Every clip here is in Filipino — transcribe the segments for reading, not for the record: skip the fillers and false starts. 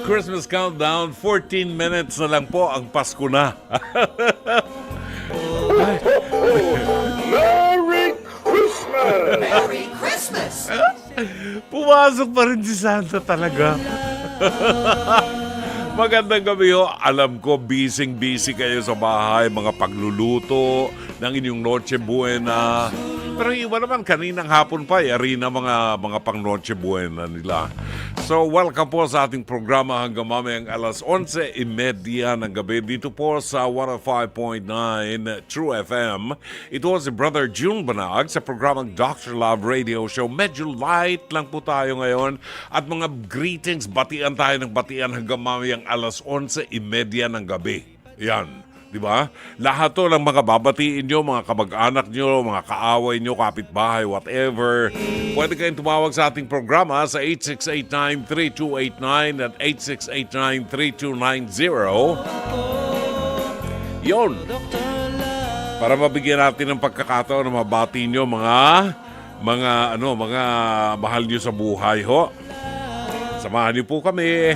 Christmas countdown, 14 minutes na lang po ang Pasko na. Merry Christmas! Merry Christmas! Pumasok pa rin si Santa talaga. Magandang gabi ho. Alam ko, busy kayo sa bahay, mga pagluluto ng inyong Noche Buena. Pero iba naman, kaninang hapon pa, yari na mga pang Noche Buena nila. So, welcome po sa ating programa hanggang mamayang alas 11:30 ng gabi dito po sa 105.9 True FM. Ito si Brother June Banag sa programang Dr. Love Radio Show. Medyo light lang po tayo ngayon at mga greetings, batian tayo ng batian hanggang mamayang alas 11:30 ng gabi. Yan. Di ba? Lahat to ng mga babatiin nyo, mga kamag-anak nyo, mga kaaway nyo, kapitbahay, whatever. Pwede kayong tumawag sa ating programa sa 8689-3289 at 8689-3290. Yun. Para mabigyan natin ng pagkakataon na mabati nyo mga mahal nyo sa buhay ho. Samahan nyo po kami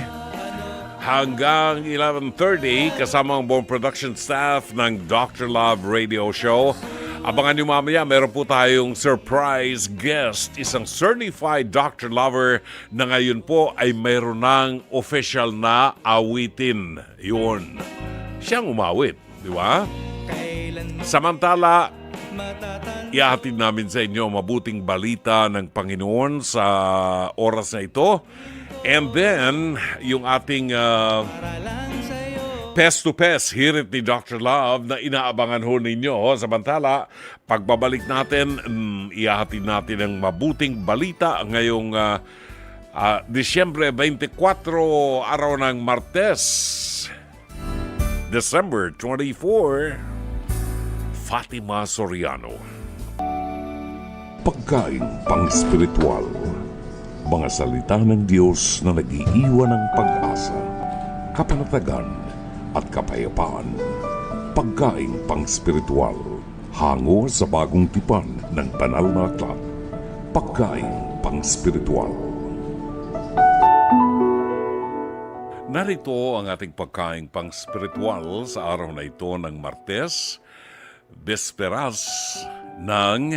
hanggang 11:30 kasama ang buong production staff ng Dr. Love Radio Show. Abangan nyo mamaya, meron po tayong surprise guest, isang certified Dr. Lover na ngayon po ay meron ng official na awitin. Yun. Siyang umawit, di ba? Samantala, ihahatid namin sa inyo mabuting balita ng Panginoon sa oras na ito. And then, yung ating Pest to Pest, hirit ni Dr. Love na inaabangan ho ninyo. Samantala, pagbabalik natin, ihahatid natin ang mabuting balita ngayong Disyembre 24, araw ng Martes, December 24, Fatima Soriano. Pagkain pang-spiritual. Mga salita ng Diyos na nag-iiwan ng pag-asa, kapanatagan at kapayapaan. Pagkain pang-spiritual, hango sa bagong tipan ng banal na aklat. Pagkain pang-spiritual. Narito ang ating pagkain pang-spiritual sa araw na ito ng Martes, Besperas ng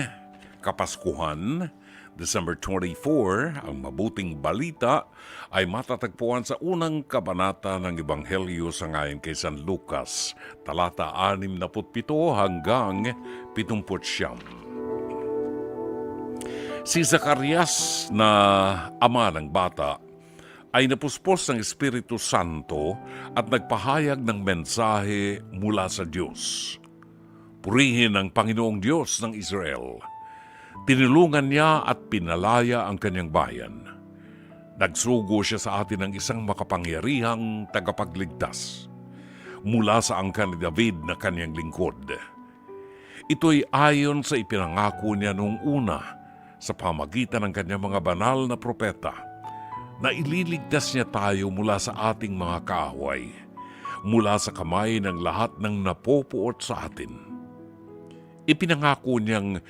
Kapaskuhan, December 24, ang mabuting balita ay matatagpuan sa unang kabanata ng Ebanghelyo sa ngayon kay San Lucas, talata 67 hanggang 79. Si Zacarias na ama ng bata ay napuspos ng Espiritu Santo at nagpahayag ng mensahe mula sa Diyos. Purihin ang Panginoong Diyos ng Israel. Tinulungan niya at pinalaya ang kanyang bayan. Nagsugo siya sa atin ng isang makapangyarihang tagapagligtas mula sa angkan ni David na kanyang lingkod. Ito'y ayon sa ipinangako niya noong una sa pamagitan ng kanyang mga banal na propeta na ililigtas niya tayo mula sa ating mga kaaway, mula sa kamay ng lahat ng napopuot sa atin. Ipinangako niyang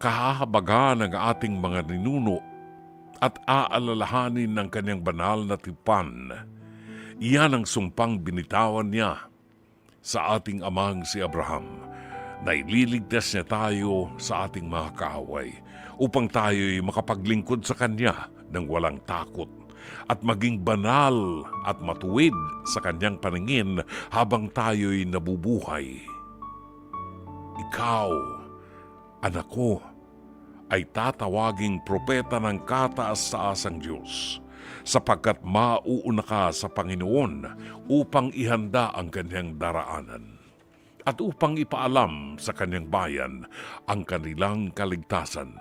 kahahabagan ng ating mga ninuno at aalalahanin ng kanyang banal na tipan. Iyan ang sumpang binitawan niya sa ating amang si Abraham, na ililigtas niya tayo sa ating mga kaaway upang tayo'y makapaglingkod sa kanya ng walang takot at maging banal at matuwid sa kanyang paningin habang tayo'y nabubuhay. Ikaw, anak ko, ay tatawaging propeta ng kataas-taasang Diyos, sapagkat mauuna ka sa Panginoon upang ihanda ang kanyang daraanan at upang ipaalam sa kanyang bayan ang kanilang kaligtasan,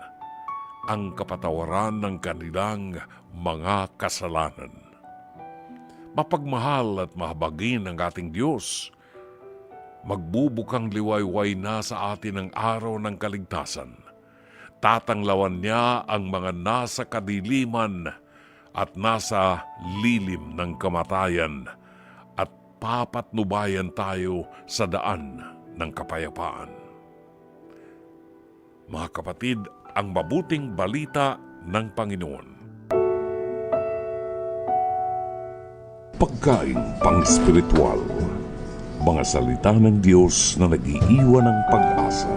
ang kapatawaran ng kanilang mga kasalanan. Mapagmahal at mahabagin ang ating Diyos. Magbubukang liwayway na sa atin ang araw ng kaligtasan. Tatanglawan niya ang mga nasa kadiliman at nasa lilim ng kamatayan at papatnubayan tayo sa daan ng kapayapaan. Mga kapatid, ang mabuting balita ng Panginoon. pagkaing pang-espiritual, mga salita ng Diyos na nag-iiwan ng pag-asa,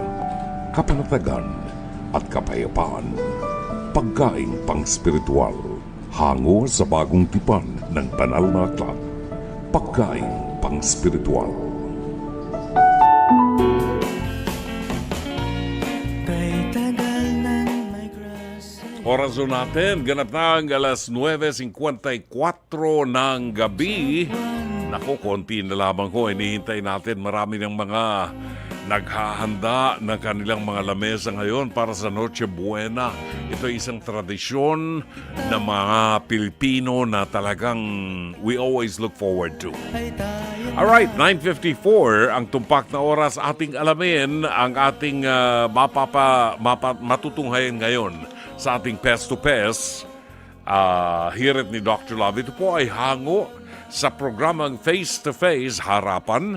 kapanatagan at kapayapaan. Pagkaing pang-espiritual, hango sa bagong tipan ng banal na aklat. Pagkaing pang-espiritual. Oras natin, ganap na ang alas 9:54 ng gabi. Naku, konti na lamang ko. Inihintay natin marami ng mga naghahanda ng kanilang mga lamesa ngayon para sa Noche Buena. Ito ay isang tradisyon ng mga Pilipino na talagang we always look forward to. Alright, 9:54 ang tumpak na oras. Ating alamin ang ating matutunghayan ngayon sa ating Pest to Pest. Hirit ni Dr. Love. Ito po ay hango sa programang Face to Face Harapan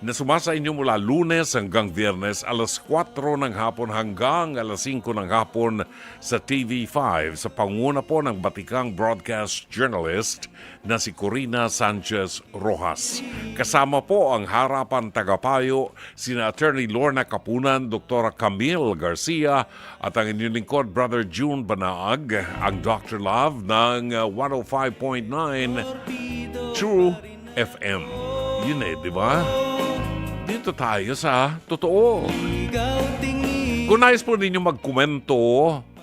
na sumasa inyo mula Lunes hanggang Biyernes alas 4 ng hapon hanggang alas 5 ng hapon sa TV5 sa panguna po ng batikang broadcast journalist na si Corina Sanchez Rojas. Kasama po ang harapan tagapayo sina Attorney Lorna Kapunan, Dr. Camille Garcia at ang inyong lingkod Brother June Banaag, ang Dr. Love ng 105.9 True FM. Yun di ba? Dito tayo sa totoo. Kung nais po ninyo magkomento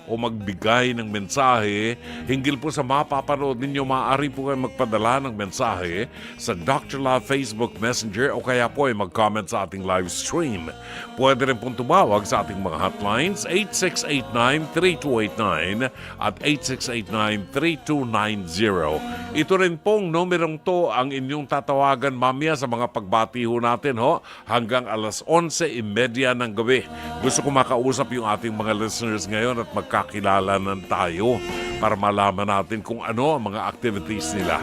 o magbigay ng mensahe hinggil po sa mapapanood ninyo, maaari po kayo magpadala ng mensahe sa Dr. Love Facebook Messenger o kaya po ay mag-comment sa ating live stream. Pwede rin pong tumawag sa ating mga hotlines 8689-3289 at 8689-3290. Ito rin pong numerong to ang inyong tatawagan mamaya sa mga pagbati ho natin hanggang alas 11:30 ng gabi. Gusto ko makausap yung ating mga listeners ngayon at magkakilala tayo para malaman natin kung ano ang mga activities nila.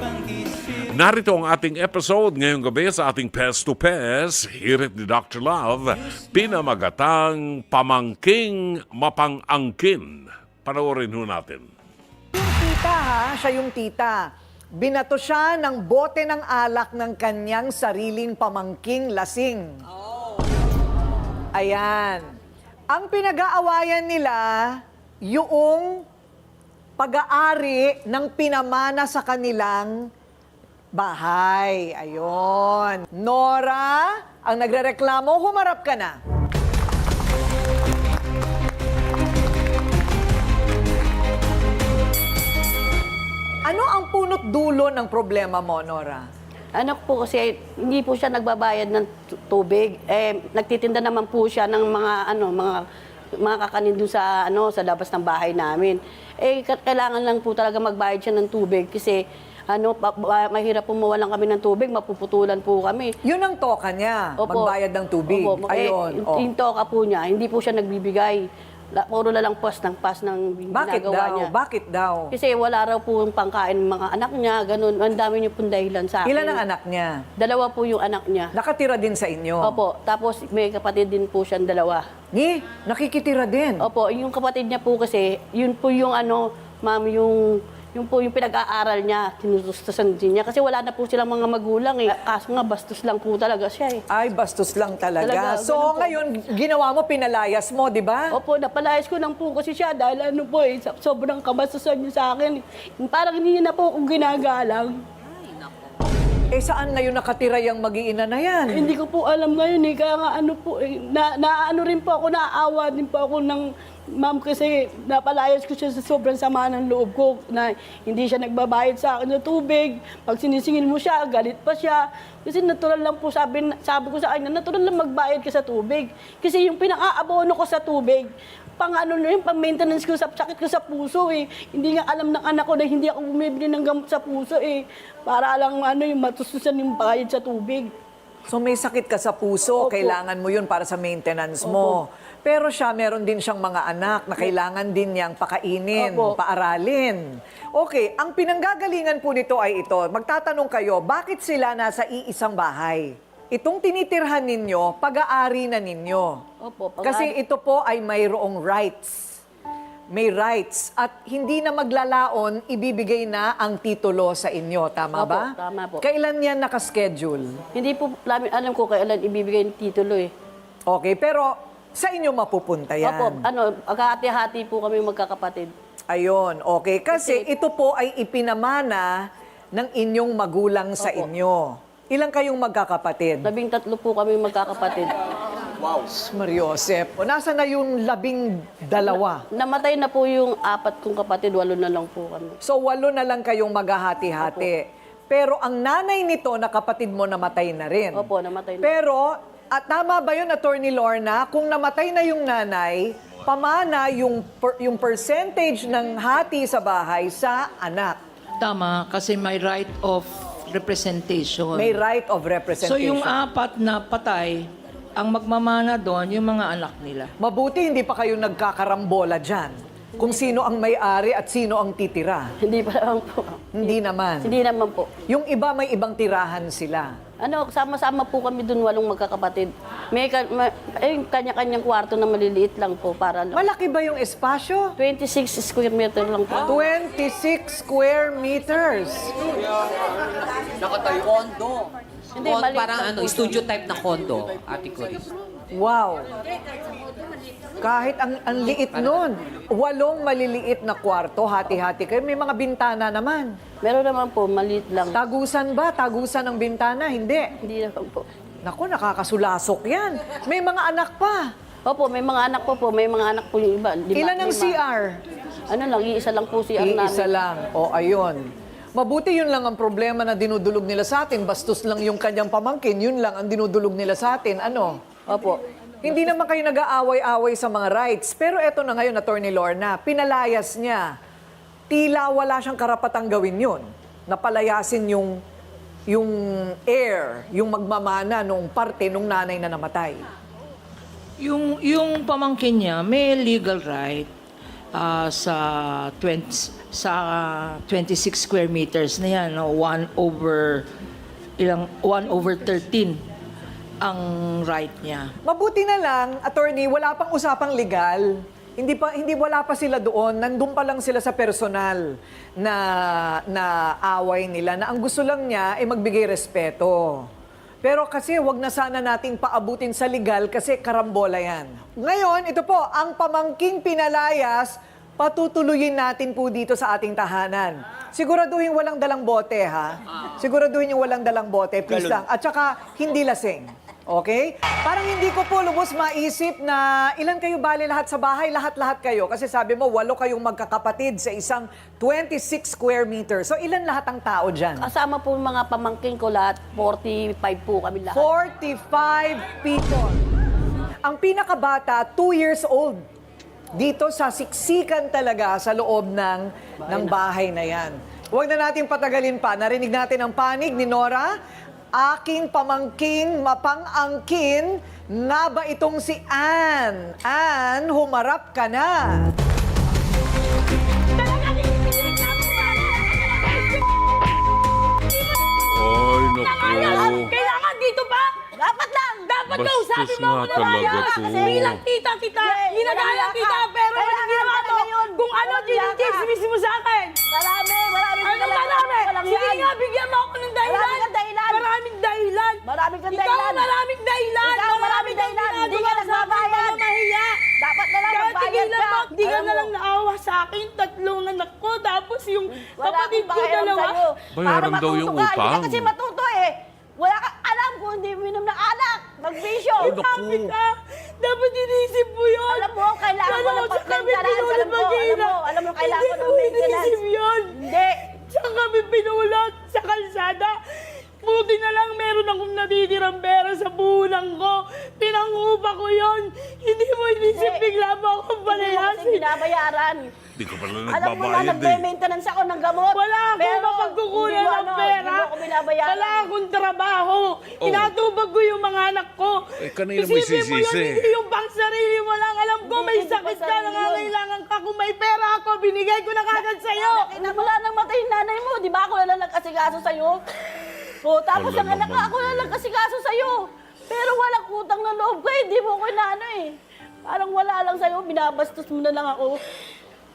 Narito ang ating episode ngayong gabi sa ating Pest to Pest. Hirit ni Dr. Love, pinamagatang pamangking mapang-angkin. Panoorin ho natin. Yung tita siya yung tita. Binato siya ng bote ng alak ng kanyang sariling pamangking lasing. Ayan. Ang pinag-aawayan nila, yung pag-aari ng pinamana sa kanilang bahay. Ayon. Nora, ang nagrereklamo, humarap ka na. Ano ang punot dulo ng problema mo, Nora? Anak po kasi hindi po siya nagbabayad ng tubig. Nagtitinda naman po siya ng mga kakanin doon sa sa labas ng bahay namin. Kailangan lang po talaga magbayad siya ng tubig kasi mahirap po mawalan kami ng tubig, mapuputulan po kami. Yun ang toka niya, Opo. magbayad ng tubig. Opo. Ayun. Yung toka po niya, hindi po siya nagbibigay. Puro na lang pas ng Bakit ginagawa daw? niya. Bakit daw? Kasi wala raw po yung pangkain ng mga anak niya, ganun. Ang dami niyo pong dahilan sa akin. Ilan ang anak niya? 2 po yung anak niya. Nakatira din sa inyo? Opo, tapos may kapatid din po siyang 2. Nakikitira din? Opo, yung kapatid niya po kasi, yun po yung ma'am, yung po yung pinag-aaral niya, tinutustusan din niya. Kasi wala na po silang mga magulang Kaso nga, bastos lang po talaga siya Ay, bastos lang talaga. Talaga, So, ganun po. ngayon, ginawa mo, pinalayas mo, di ba? Opo, napalayas ko lang po kasi siya dahil sobrang kabastusan niya sa akin. Parang hindi niya na po akong ginagalang. Saan ngayon nakatira yung mag-iina na yan? Hindi ko po alam ngayon Kaya nga rin po ako, naaawa din po ako ng ma'am kasi napalayas ko siya sa sobrang sama ng loob ko na hindi siya nagbabayad sa akin ng tubig. Pag sinisingil mo siya, galit pa siya. Kasi natural lang po, sabi ko sa kanya, natural lang magbayad ka sa tubig. Kasi yung pinang-aabono ko sa tubig, pang-maintenance ko sa sakit ko sa puso Hindi nga alam ng anak ko na hindi ako bumibili ng gamot sa puso Para lang yung matustusan yung bayad sa tubig. So, may sakit ka sa puso, Opo. kailangan mo yun para sa maintenance mo. Pero siya, meron din siyang mga anak na kailangan din niyang pakainin, Opo. paaralin. Okay, ang pinanggagalingan po nito ay ito. Magtatanong kayo, bakit sila nasa iisang bahay? Itong tinitirhan ninyo, pag-aari na ninyo. Opo, Kasi ito po ay mayroong rights. may rights at hindi na maglalaon, ibibigay na ang titulo sa inyo. Tama Opo, ba? tama po. Kailan yan nakaschedule? Hindi po namin alam ko kailan ibibigay yung titulo eh. Okay, pero sa inyo mapupunta yan. Opo, magkahati-hati po kami magkakapatid. Ayun, okay. Kasi Kasi- ito po ay ipinamana ng inyong magulang sa Opo. inyo. Ilang kayong magkakapatid? 13 po kami magkakapatid. Mariosep. O nasa na yung 12? Namatay na po yung 4 kong kapatid, 8 na lang po kami. So 8 na lang kayong maghahati-hati. Pero ang nanay nito na kapatid mo namatay na rin. Opo, namatay na. Pero, at tama ba yun, Attorney Lorna, kung namatay na yung nanay, pamana yung percentage ng hati sa bahay sa anak. Tama, kasi may right of representation. May right of So representation. yung 4 na patay, ang magmamana doon, yung mga anak nila. Mabuti hindi pa kayo nagkakarambola dyan. Kung sino ang may-ari at sino ang titira. Hindi pa naman po. Hindi naman. Hindi naman po. Yung iba may ibang tirahan sila. Sama-sama po kami dun 8 magkakapatid. May kanya-kanyang kwarto na maliliit lang po para lang. Malaki ba yung espasyo? 26 square meter lang po. 26 square meters. Nakatayo condo. Hindi, maliit Parang lang ano, po. studio type na condo, Ate Chris. Wow. Kahit ang liit nun. 8 maliliit na kwarto, hati-hati kayo. May mga bintana naman. Meron naman po, maliit lang. Tagusan ba? Tagusan ng bintana? Hindi. Hindi naman po. Naku, nakakasulasok yan. May mga anak pa. Opo, may mga anak po. May mga anak po yung iba. Ilan ang CR? Ano lang, iisa lang po CR namin. Iisa lang. O, ayun. Mabuti yun lang ang problema na dinudulog nila sa atin. Bastos lang yung kanyang pamangkin. Yun lang ang dinudulog nila sa atin. Ano? Opo. Hindi naman kayo nag-aaway-away sa mga rights. Pero eto na ngayon, Attorney Lorna, pinalayas niya. Tila wala siyang karapatang gawin yun. Napalayasin yung heir, yung magmamana nung parte nung nanay na namatay. Yung pamangkin niya, may legal right sa 26 square meters na yan, no? 1/13 ang right niya. Mabuti na lang, attorney, wala pang usapang legal. Hindi wala pa sila doon. Nandun pa lang sila sa personal na away nila na ang gusto lang niya ay magbigay respeto. Pero kasi wag na sana nating paabutin sa legal kasi karambola yan. Ngayon, ito po, ang pamangking pinalayas, patutuloyin natin po dito sa ating tahanan. Siguraduhin walang dalang bote, ha? Siguraduhin yung walang dalang bote, please lang. At saka, hindi lasing. Okay? Parang hindi ko po lubos maisip na ilan kayo bali lahat sa bahay, lahat-lahat kayo. Kasi sabi mo, 8 kayong magkakapatid sa isang 26 square meters. So, ilan lahat ang tao dyan? Kasama po yung mga pamangkin ko lahat. 45 po kami lahat. 45 people. Ang pinakabata, 2 years old. Dito sa siksikan talaga sa loob ng bahay na yan. Huwag na natin patagalin pa. Narinig natin ang panig ni Nora. Aking pamangking mapang-angkin, nga ba itong si Ann? Ann, humarap ka na. Ay, naku. Kailangan dito pa? Dapat lang! Dapat Bastos kausapin mo nga ako na talaga maayos. to. Kasi bilang tita kita, ginagaya kita, pero walang ginawa mo. Kung ano, chinichismis mo sa akin. Marami Anong marami? Sige nga, bigyan mo ako ng dahilan. Marami kang dahilan. Maraming dahilan. Marami kang Ikaw dahilan. maraming dahilan. Ikaw maraming dahilan. Hindi ka nagbabayad. Mahiya. Dapat na lang Kaya magbayad tigilan ka. mo, di ka Alam na mo, lang naawa sa akin, 3 anak ko, tapos yung wala kapatid akong ko pakialam 2. sa'yo. Bayaran Para daw yung matuto ka. Hindi utang. ka kasi matuto eh. Wala ka alam kung hindi minom ng alak. Magbisyo. Ay, naku. Sabi ka, dapat inisip mo yun. Alam mo, kailangan mo ng Sa kami maintenance. pinulot Alam mo, kailangan mo ng Hindi maintenance. ko inisip yun. Hindi. Saan kami pinulot? Sa kalsada. Buti na lang meron akong natitirang pera sa puhunan ko. Pinangupa ko yon. Hindi mo inisip Hindi. bigla mo akong Hindi mo kasi palayasin. binabayaran. Di ko pala Alam mo na, nagbabayad eh. nagme-maintenance ako ng gamot. Wala akong Pero mapagkukunan hindi mo ng pera. Hindi mo ako binabayaran. Wala akong trabaho. Oh. Tinatubag ko yung mga anak ko. Eh, kanina may Isipin mo yun, sisisi. hindi yung pang sarili mo lang. Alam ko, Hindi, may hindi sakit ka, pangsarili yun. nangangailangan ka. Kung may pera ako, binigay ko na kagad sa'yo. Nakita mo lang nang matay yung nanay mo. Di ba ako na lang nagkasikaso sa'yo? O, tapos Wala ang anak ko, naman. ako na lang nagkasikaso sa'yo. Pero walang utang na loob ko, hindi mo ko inaano eh. Parang wala lang sa'yo, binabastos mo na lang ako.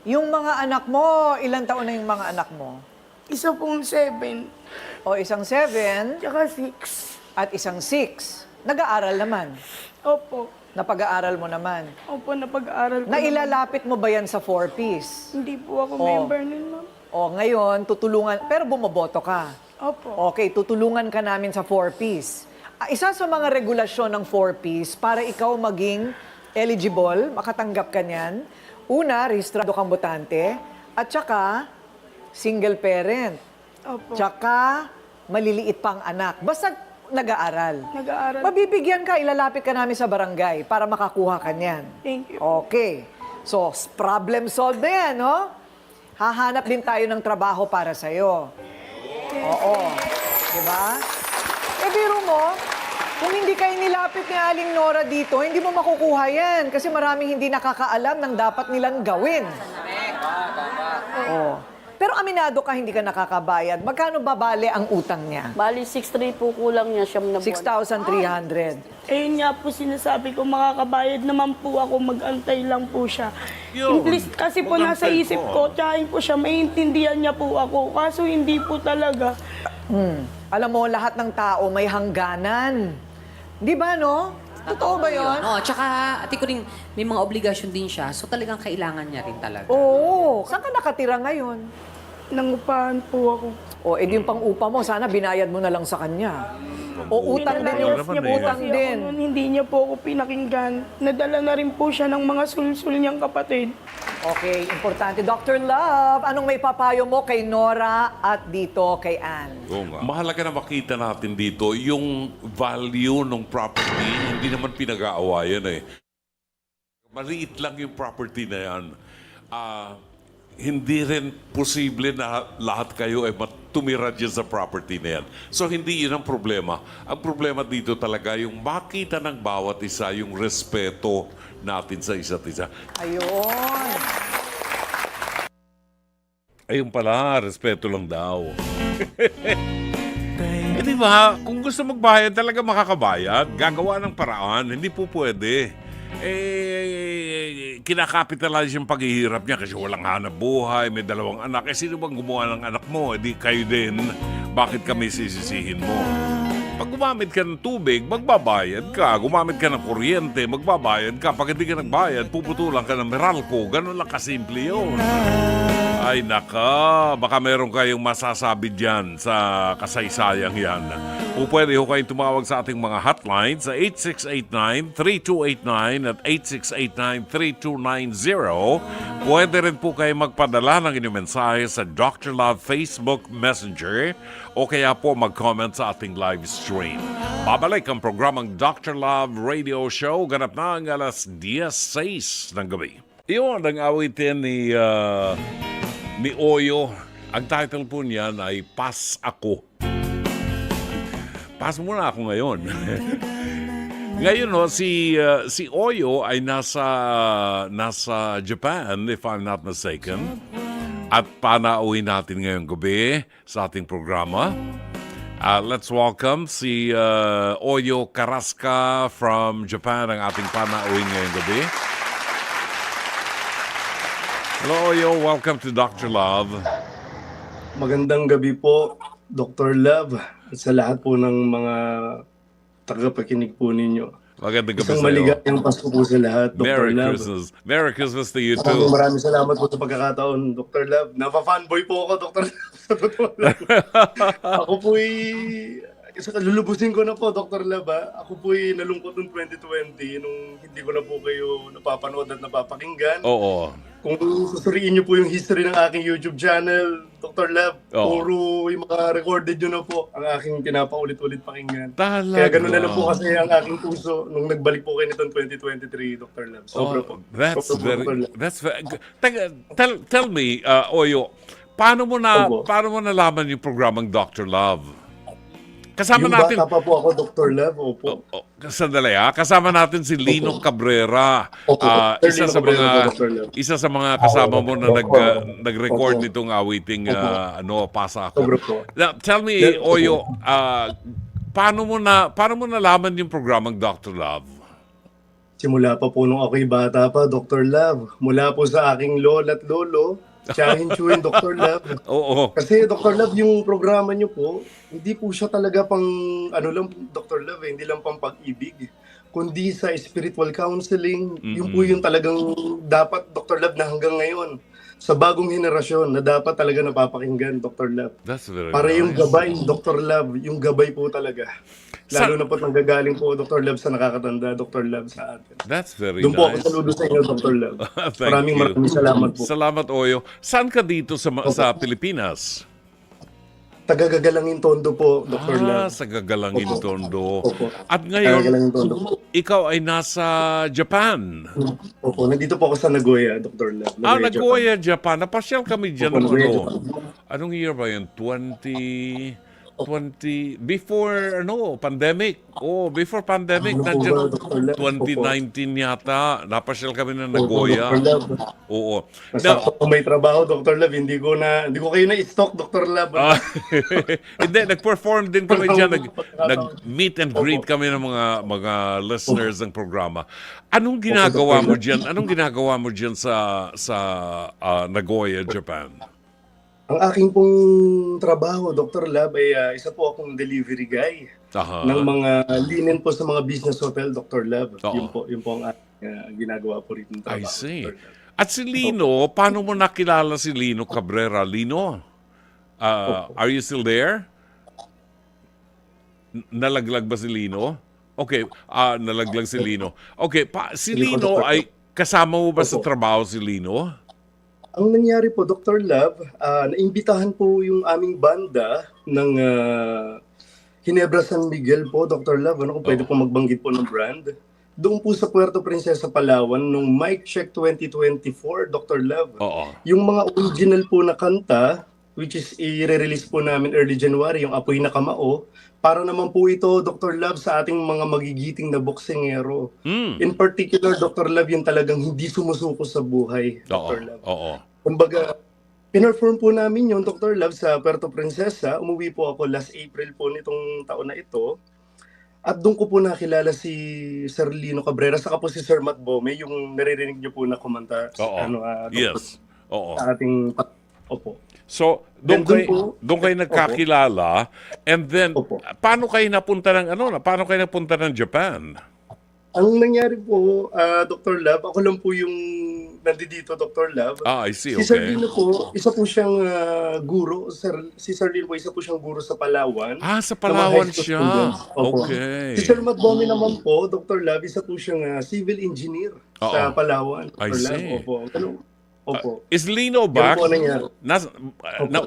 Yung mga anak mo, ilang taon na yung mga anak mo? Isa pong 7, O isang 7 tsaka 6. at isang 6. Nag-aaral naman. Opo. Napag-aaral mo naman. Opo, napag-aaral ko. Nailalapit mo ba yan sa 4Ps? Hindi po ako Oh. member nun, ma'am. O ngayon, tutulungan, pero bumoboto ka. Opo. Okay, tutulungan ka namin sa 4Ps. Isa sa mga regulasyon ng 4Ps para ikaw maging eligible, makatanggap ka niyan, una, rehistrado kang botante, at saka single parent, Opo. tsaka maliliit pang anak. Basta nag-aaral. Nag-aaral. Mabibigyan ka, ilalapit ka namin sa barangay para makakuha ka niyan. Thank you. Okay. So, problem solved na yan, no? Hahanap din tayo ng trabaho para sa'yo. Oo. Diba? Eh, biro mo, kung hindi kayo nilapit ni Aling Nora dito, hindi mo makukuha yan kasi maraming hindi nakakaalam ng dapat nilang gawin. Oo. Pero aminado ka, hindi ka nakakabayad. Magkano babale ang utang niya? Bali, 6'3 po kulang niya, siyam na buwan. 6,300. Ayun nga po sinasabi ko, makakabayad naman po ako, mag-antay lang po siya. Yun. English kasi po nasa Mag-antay isip po. ko, tsahin po siya, maintindihan niya po ako. Kaso hindi po talaga. Alam mo, lahat ng tao may hangganan. Di ba, no? Totoo ba yun? Oo, tsaka ati ko rin, may mga obligasyon din siya. So talagang kailangan niya rin talaga. Oo. Saan ka nakatira ngayon? Nangupahan po ako. O, edi yung pang-upa mo, sana binayad mo na lang sa kanya. O, utang din yung Naman niya eh. po utang kasi din. ako noon, hindi niya po ako pinakinggan. Nadala na rin po siya ng mga sulsul niyang kapatid. Okay, importante. Dr. Love, anong may papayo mo kay Nora at dito kay Ann? Oo nga. Mahalaga na makita natin dito yung value ng property, hindi naman pinag-aawayan eh. Maliit lang yung property na yan. Hindi rin posible na lahat kayo ay tumira dyan sa property na yan. So hindi yun ang problema. Ang problema dito talaga yung makita ng bawat isa, yung respeto natin sa isa't isa. Ayun. Ayun pala, respeto lang daw. Eh di ba, kung gusto magbayad talaga makakabayad, gagawa ng paraan, hindi po pwede. Kinakapitalize yung paghihirap niya kasi walang hanap buhay, may 2 anak. Eh sino bang gumawa ng anak mo? Eh di kayo din. Bakit kami sisisihin mo? Pag gumamit ka ng tubig, magbabayad ka. Gumamit ka ng kuryente, magbabayad ka. Pag hindi ka nagbayad, puputulan ka ng Meralco. Ganun lang kasimple yun. Ay naka, baka meron kayong masasabi dyan sa kasaysayang yan. O pwede ho kayong tumawag sa ating mga hotline sa 8689-3289 at 8689-3290. Pwede rin po kayo magpadala ng inyong mensahe sa Dr. Love Facebook Messenger o kaya po mag-comment sa ating live stream. Babalik ang programang Dr. Love Radio Show. Ganap na ang alas 10:06 ng gabi. Iyon ang awitin ni Oyo. Ang title po niyan ay Pas Ako. Pas muna ako ngayon. Ngayon no, si Oyo ay nasa Japan, if I'm not mistaken. At panauhin natin ngayong gabi sa ating programa. Let's welcome si Oyo Karaska from Japan, ang ating panauhin ngayong gabi. Hello Oyo, welcome to Dr. Love. Magandang gabi po, Dr. Love, at sa lahat po ng mga tagapakinig po ninyo. Magandang gabi Isang sa'yo. maligayang Pasko po sa lahat, Dr. Merry Love. Christmas. Merry Christmas to you too. Maraming salamat po sa pagkakataon, Dr. Love. Napa-fanboy po ako, Dr. Love. Sa totoo lang. Ako po'y, lulubusin ko na po, Dr. Love. Ako po'y nalungkot noong 2020 nung hindi ko na po kayo napapanood at napapakinggan. Oo. Kung susuriin niyo po yung history ng aking YouTube channel, Dr. Love, Oo. puro yung mga recorded nyo na po ang aking pinapaulit-ulit pakinggan. Talaga. Kaya ganun na lang po kasi ang aking puso nung nagbalik po kayo nitong 2023, Dr. Love. Sobra po. That's Sobra po, Dr. very, Love. that's very, tell me, Oyo, paano mo nalaman yung programang Dr. Love? Kasama Yung natin, bata pa po ako, Dr. Love, opo. sandali kasama natin si Lino Cabrera. Opo. Sir Isa Lino sa Cabrera mga po, Dr. Love. isa sa mga kasama mo na Opo. nag-record Opo. nitong awiting Pasa Sobra Ako. po. Now, tell me, Opo. Oyo, paano mo nalaman yung programang Dr. Love? Simula pa po nung ako'y bata pa, Dr. Love. Mula po sa aking lola at lolo, Chahin Chuin, Dr. Love. Oo. Kasi Dr. Love, yung programa niyo po, hindi po siya talaga pang, ano lang, Dr. Love, hindi lang pang pag-ibig. Kundi sa spiritual counseling, yung po yung talagang dapat, Dr. Love, na hanggang ngayon, sa bagong henerasyon, na dapat talaga napapakinggan, Dr. Love. That's very Para nice. yung gabay, Dr. Love, yung gabay po talaga. Lalo na po nanggagaling po, Dr. Love, sa nakakatanda, Dr. Love, sa atin. That's very Doon po ako nice. saludo sa inyo, Dr. Love. Thank Maraming you. salamat po. Salamat, Oyo. Saan ka dito sa Pilipinas? Tagagagalangin Tondo po, Dr. Love. Sa Gagalangin, Opo. Tondo. Opo. At ngayon, Tagagagalangin Tondo po. ikaw ay nasa Japan. Opo, nandito po ako sa Nagoya, Dr. Love. Japan. Nagoya, Japan. Napasyal kami dyan Opo, ng Nagoya, ano. Japan. Anong year ba yun? 20 before pandemic. Before pandemic, Ano po nandiyan ba, Dr. Love? 2019 yata. Napasyal kami ng Nagoya. Opo, Dr. Love. Oo. Nasakto kung may trabaho, Dr. Love. Hindi ko kayo na-stock, Dr. Love. Hindi, nag-perform din kami dyan. Nag-meet and greet kami ng mga listeners ng programa. Anong ginagawa mo dyan? Anong ginagawa mo dyan sa Nagoya, Japan? Ang aking pong trabaho, Dr. Love, ay isa po akong delivery guy ng mga linen po sa mga business hotel, Dr. Love. Oo. Yun po ang aking ginagawa po rin ng trabaho. I see. Dr. Love. At si Lino, paano mo nakilala si Lino Cabrera? Lino, are you still there? Nalaglag ba si Lino? Okay, nalaglag si Lino. Okay, si Lino ay kasama mo ba sa trabaho si Lino? Ang nangyari po, Dr. Love, naimbitahan po yung aming banda ng Ginebra San Miguel po, Dr. Love. Kung pwede po magbanggit po ng brand. Doon po sa Puerto Princesa, Palawan, nung Mic Check 2024, Dr. Love. Oo. Yung mga original po na kanta, which is i-release po namin early January, yung Apoy na Kamao, para naman po ito, Dr. Love, sa ating mga magigiting na boksingero. In particular, Dr. Love, yung talagang hindi sumusuko sa buhay, Dr. Love. Oo. Kumbaga, pinerform po namin yung Dr. Love sa Puerto Princesa. Umuwi po ako last April po nitong taon na ito. At doon ko po nakilala si Sir Lino Cabrera, saka po si Sir Matt Bome, yung naririnig niyo po na kumanta Oo. Yes. Oo. sa ating Opo. So, Then doon kayo nagkakilala, and then Opo. paano kayo napunta ng Japan? Ang nangyari po, Dr. Love, ako lang po yung nandito, Dr. Love. I see. Si Sir Okay. Lino po, isa po siyang guro. Si Sir Lino po, isa po siyang guro sa Palawan. Sa Ng mga Palawan high school siya. students. Opo. Okay. Si Sir Matt Bome naman po, Dr. Love, isa po siyang civil engineer sa Oo. Palawan. Dr. I Love. see. Opo. Opo. Is Lino Yan back? po ang nangyari.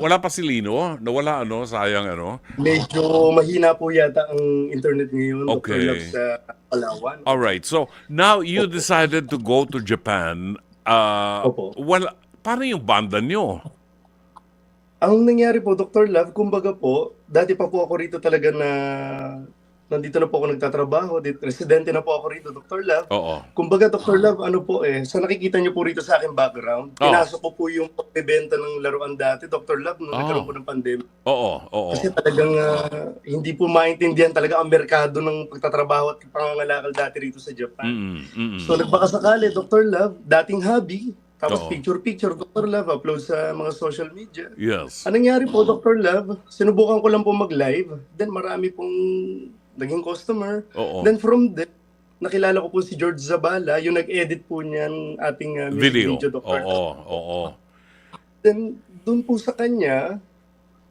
Wala pa si Lino? Nawala sayang Medyo mahina po yata ang internet ngayon, Okay. Dr. Love, sa Palawan. All right. So, now you decided to go to Japan. Opo. Paano yung banda nyo? Ang nangyari po, Dr. Love, kumbaga po, dati pa po ako rito talaga nandito na po ako nagtatrabaho, residente na po ako rito, Dr. Love. Oo. Kumbaga, Dr. Love, sa nakikita niyo po rito sa aking background, pinasok ko po yung pagbebenta ng laruan dati, Dr. Love, nung nagkaroon po ng pandemic. Oo. Kasi talagang hindi po maintindihan talaga ang merkado ng pagtatrabaho at pangangalakal dati rito sa Japan. So nagbakasakali, Dr. Love, dating hobby, tapos Oo. picture, Dr. Love, upload sa mga social media. Yes. Anong nangyari po, Dr. Love, sinubukan ko lang po mag-live, then marami pong naging customer. Oo. Then from there, nakilala ko po si George Zabala, yung nag-edit po niyan ating music video, Dr. Love. Oo. Then, dun po sa kanya,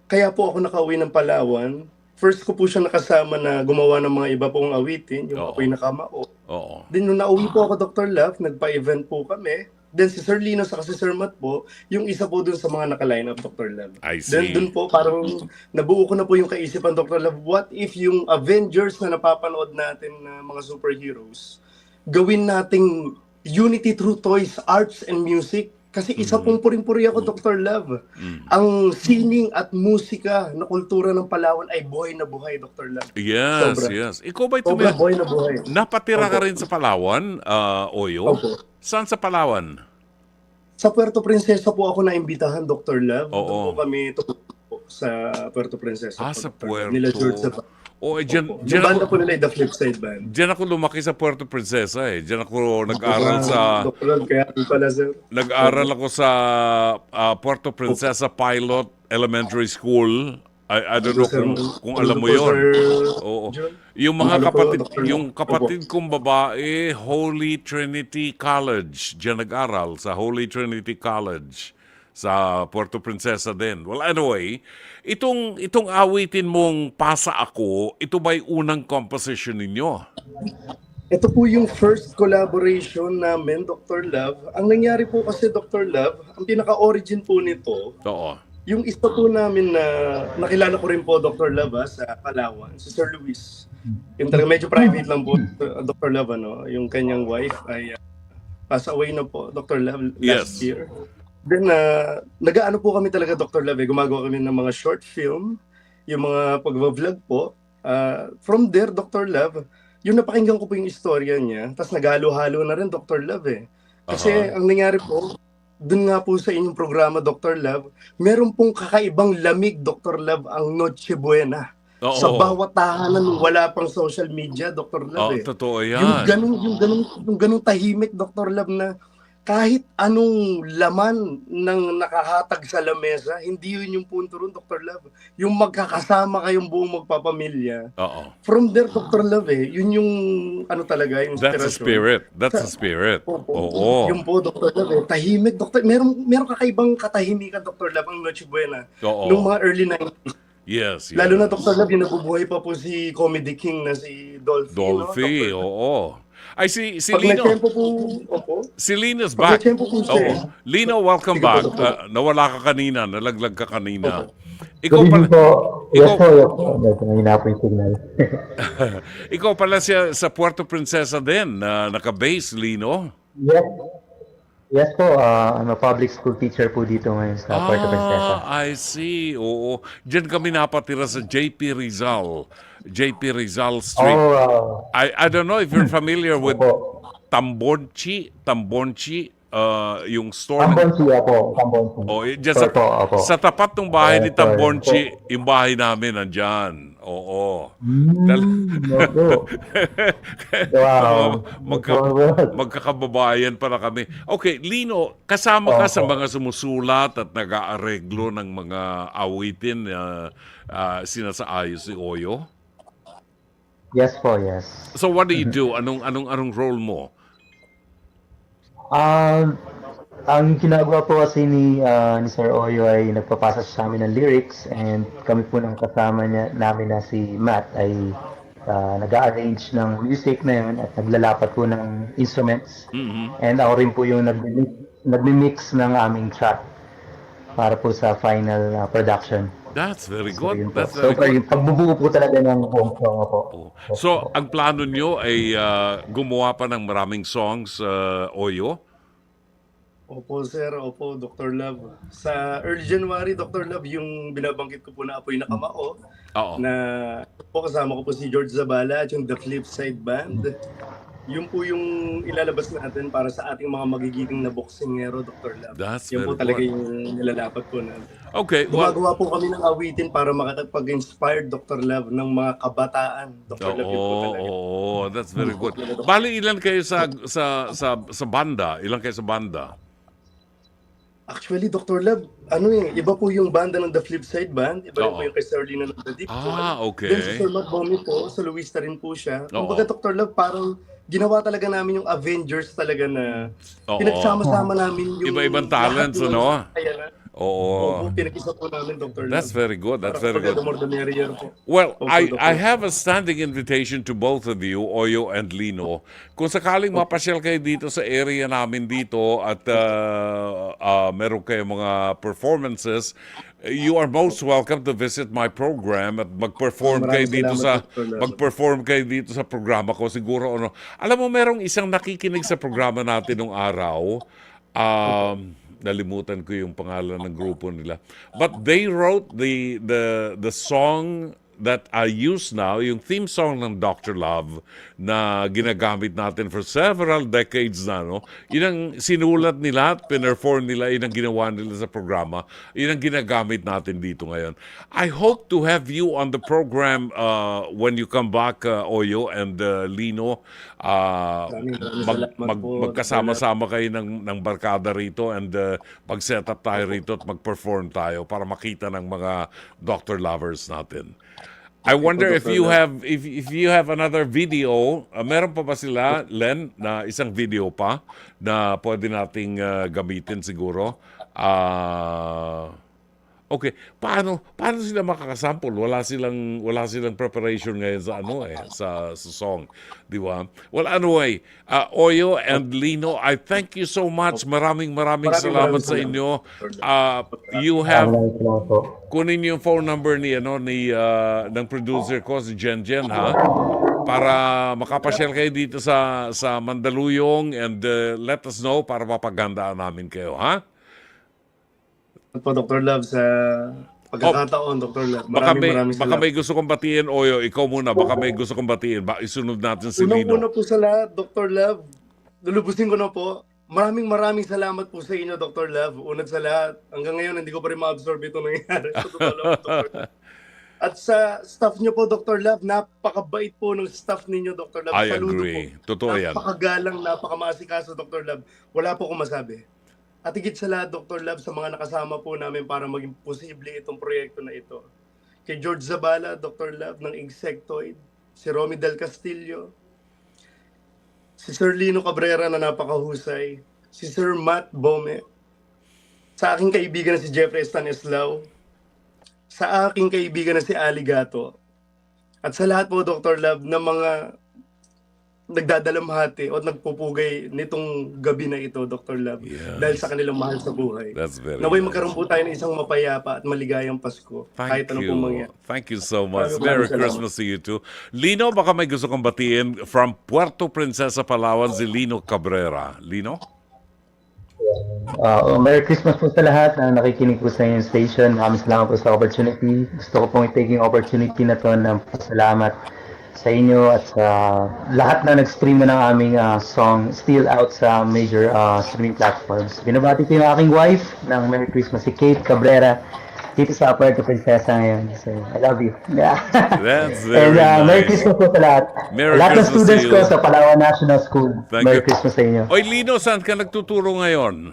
kaya po ako nakauwi ng Palawan. First ko po siya nakasama na gumawa ng mga iba pong awitin, yung Oo. Apoy na Kamao. Oo. Then, nung nauwi po ako, Dr. Love, nagpa-event po kami. Then, si Sir Lino sa si Sir Matt po, yung isa po dun sa mga naka-line up, Dr. Love. I see. Then, dun po, parang nabuo ko na po yung kaisipan, Dr. Love, what if yung Avengers na napapanood natin na mga superheroes, gawin nating unity through toys, arts, and music? Kasi isa pong puring-puri ako, Dr. Love. Ang sining at musika na kultura ng Palawan ay buhay na buhay, Dr. Love. Yes, Sobra. yes. Ikaw ba'y Sobra buhay na buhay. napatira ka Opo. rin sa Palawan, Oyo? Opo. Saan sa Palawan? Sa Puerto Princesa po ako naimbitahan, Dr. Love. Oo. Doon po kami tumutupo sa Puerto Princesa. po, Sa Dr. Love. Puerto. Nila George Zabala. O, dyan, Yung banda po nila, The Flip Side Band. dyan ako lumaki sa Puerto Princesa eh. Dyan ako nag-aral sa... Dr. Love, kaya pala, sir. Nag-aral ako sa Puerto Princesa Pilot Elementary School. I don't know kung alam mo po, yon. Sir Oo. John. Yung mga Ano po, kapatid, Dr. yung kapatid kong babae, Holy Trinity College. Diyan nag-aral sa Holy Trinity College sa Puerto Princesa din. Well, anyway, itong awitin mong Pasa Ako, ito ba'y unang composition ninyo? Ito po yung first collaboration namin, Dr. Love. Ang nangyari po kasi, Dr. Love, ang pinaka-origin po nito, Oo. yung isa po namin na nakilala ko rin po, Dr. Love, sa Palawan, si Sir Luis. Yung talaga medyo private lang po, Dr. Love, yung kanyang wife ay pass away na po, Dr. Love, last Yes. year. Then, nag-ano po kami talaga, Dr. Love, gumagawa kami ng mga short film, yung mga pag-vlog po. From there, Dr. Love, yung napakinggan ko po yung istorya niya, tapos naghalo-halo na rin, Dr. Love. Kasi ang nangyari po, dun nga po sa inyong programa, Dr. Love, meron pong kakaibang lamig, Dr. Love, ang Noche Buena. Oo. Sa bawat tahanan nung wala pang social media, Dr. Love. Totoo Yung yan. ganung tahimik, Dr. Love, na kahit anong laman ng nakahatag sa lamesa, hindi yun yung punto ron, Dr. Love. Yung magkakasama kayong buong magpapamilya. Oo. From there, Dr. Love, yun yung talaga, yung That's a inspirasyon. spirit. That's a spirit. Oo. Yung po, Dr. Love, tahimik, Dr. Meron kakaibang katahimikan, Dr. Love, ang Noche Buena. Oo. Nung mga early 90s. Yes. Lalo na, Dr. Love, yung nabubuhay pa po si Comedy King na si Dolphy. Dolphy, No, Dr. Love? oo. Ay, si Pag Lino. nag-tempo po, opo. Si Lino's Pag back. nag-tempo po siya. Oo. Lino, welcome Sige po, back. Dr. Nawala ka kanina, nalaglag ka kanina. Good Ikaw pala, evening po. Yes ikaw- po, yes po. Nangyina po yung signal. ikaw pala sa Puerto Princesa din, na naka-base, Lino. Yes. Yes po, I'm a public school teacher po dito ngayon sa Puerto Princesa. I see. Oo. Diyan kami napatira sa JP Rizal. JP Rizal Street. Oh, I don't know if you're familiar with Opo. Tambonchi, yung store. Tambonchi po, Tambonchi. Oh, dyan sa, Opo, opo. sa tapat ng bahay ni Opo, Tambonchi, yung bahay namin nandyan. Oo. Opo. Wow. Magkakababayan pala kami. Okay, Lino, kasama ka sa mga sumusulat at nag-aareglo ng mga awitin na sinasaayos ni Oyo? Yes po, yes. So what do you do? Anong role mo? Ang ginagawa po kasi ni Sir Oyo ay nagpapasa sa amin ng lyrics, and kami po ng kasama namin na si Matt ay nag-arrange ng music na yun at naglalapat po ng instruments. And ako rin po yung nagmi-mix ng aming track para po sa final production. That's very So, yun good. po. That's So, very good. yung pagbubuo po talaga ng buong song po. So, ang plano nyo ay gumawa pa ng maraming songs, Oyo? Opo, sir. Opo, Dr. Love. Sa early January, Dr. Love, yung binabanggit ko po na Apoy Nakamao, Oo. na po kasama ko po si George Zabala at yung The Flip Side Band. Yun po yung ilalabas natin para sa ating mga magiging na boksingero, Dr. Love. That's Yun po very talaga good. yung nilalapat po natin. Okay, well, Gumagawa po kami ng awitin para makapag-inspired, Dr. Love, ng mga kabataan. Dr. Love, yun po talaga. Oo, that's very good. Bali, ilan kayo sa banda? Ilan kayo sa banda? Actually, Dr. Love, iba po yung banda ng The Flip Side Band. Iba rin Oo. po yung kay Sir Lino ng The Deep Call. Okay. Then si Sir Matt Bomi po, sa Luista rin po siya. Oo. Kumbaga, Dr. Love, parang ginawa talaga namin yung Avengers talaga na Oo. pinagsama-sama namin yung... Iba-ibang talents, lahat ng- ano? Ayan na. Oo. Opo, pinag-isa po namin, Dr. Love. That's very good. That's very good. The more the merrier po. Well, Opo, I Dr. have a standing invitation to both of you, Oyo and Lino. Kung sakaling mapasyal kayo dito sa area namin dito at meron kayo mga performances, you are most welcome to visit my program at mag-perform kayo Maraming dito salamat, sa Dr. Love. mag-perform kayo dito sa programa ko siguro ano. Alam mo merong isang nakikinig sa programa natin nung araw. Nalimutan ko yung pangalan ng grupo nila. But they wrote the song that I use now, yung theme song ng Dr. Love na ginagamit natin for several decades na, no? Yun ang sinulat nila at pinerform nila, yun ang ginawa nila sa programa. Yun ang ginagamit natin dito ngayon. I hope to have you on the program when you come back, Oyo and Lino. Magkasama-sama kayo ng barkada rito and mag-set up tayo rito at mag-perform tayo para makita ng mga Dr. Lovers natin. I wonder if you have another video. Meron pa ba sila, Len, na isang video pa na pwede nating gamitin siguro? Okay, paano sila makakasample? Wala silang preparation ngayon sa song, di ba? Well, anyway, Oyo and Lino, I thank you so much. Maraming salamat sa inyo. You have kunin yung phone number ng producer ko si Jen, ha? Para makapasyal kayo dito sa Mandaluyong and let us know para mapaghandaan namin kayo, ha? Po, Dr. Love, sa pagkakataon, Dr. Love. Maraming Baka salamat. may gusto kong batiin, Oyo. Ikaw muna. Baka may gusto kong batiin. Isunod natin si Lino. Unang-una po sa lahat, Dr. Love. Lulubusin ko na po. Maraming salamat po sa inyo, Dr. Love. Unang sa lahat. Hanggang ngayon, hindi ko pa rin ma-absorb ito nangyayari. Sa totoo lang, Dr. Love. At sa staff niyo po, Dr. Love, napakabait po ng staff ninyo, Dr. Love. I Saludo agree. po. Totoo yan. Napakagalang, napakamaasikaso, Dr. Love. Wala po akong masabi. At higit sa lahat, Dr. Love, sa mga nakasama po namin para maging posible itong proyekto na ito. Kay George Zabala, Dr. Love, ng Insectoid, si Romy Del Castillo, si Sir Lino Cabrera na napakahusay, si Sir Matt Bome, sa aking kaibigan na si Jeffrey Stanislao, sa aking kaibigan na si Ali Gato, at sa lahat po, Dr. Love, na mga nagdadalamhati o nagpupugay nitong gabi na ito, Dr. Love, Yes. dahil sa kanilang mahal sa buhay. That's very Naway nice. magkaroon po tayo ng isang mapayapa at maligayang Pasko. kahit Thank ano pong mangyari. you. Thank you so much. Maraming Merry salamat. Christmas to you too. Lino, baka may gusto kong batiin from Puerto Princesa, Palawan, si Lino Cabrera. Lino? Merry Christmas po sa lahat na nakikinig po sa inyong station. Maraming salamat po sa opportunity. Gusto ko pong i-taking opportunity na to ng pasalamat sa inyo at sa lahat na nag-stream na ng aming song still out sa major streaming platforms. Binabati ko yung aking wife ng Merry Christmas, si Kate Cabrera, dito sa Puerto Princesa ngayon. So, I love you. Yeah. That's very And Merry nice. Christmas po sa lahat. Merry Lahat ng Christmas to students you. ko sa Palawan National School. Thank Merry you. Christmas sa inyo. Oy, Lino, saan ka nagtuturo ngayon?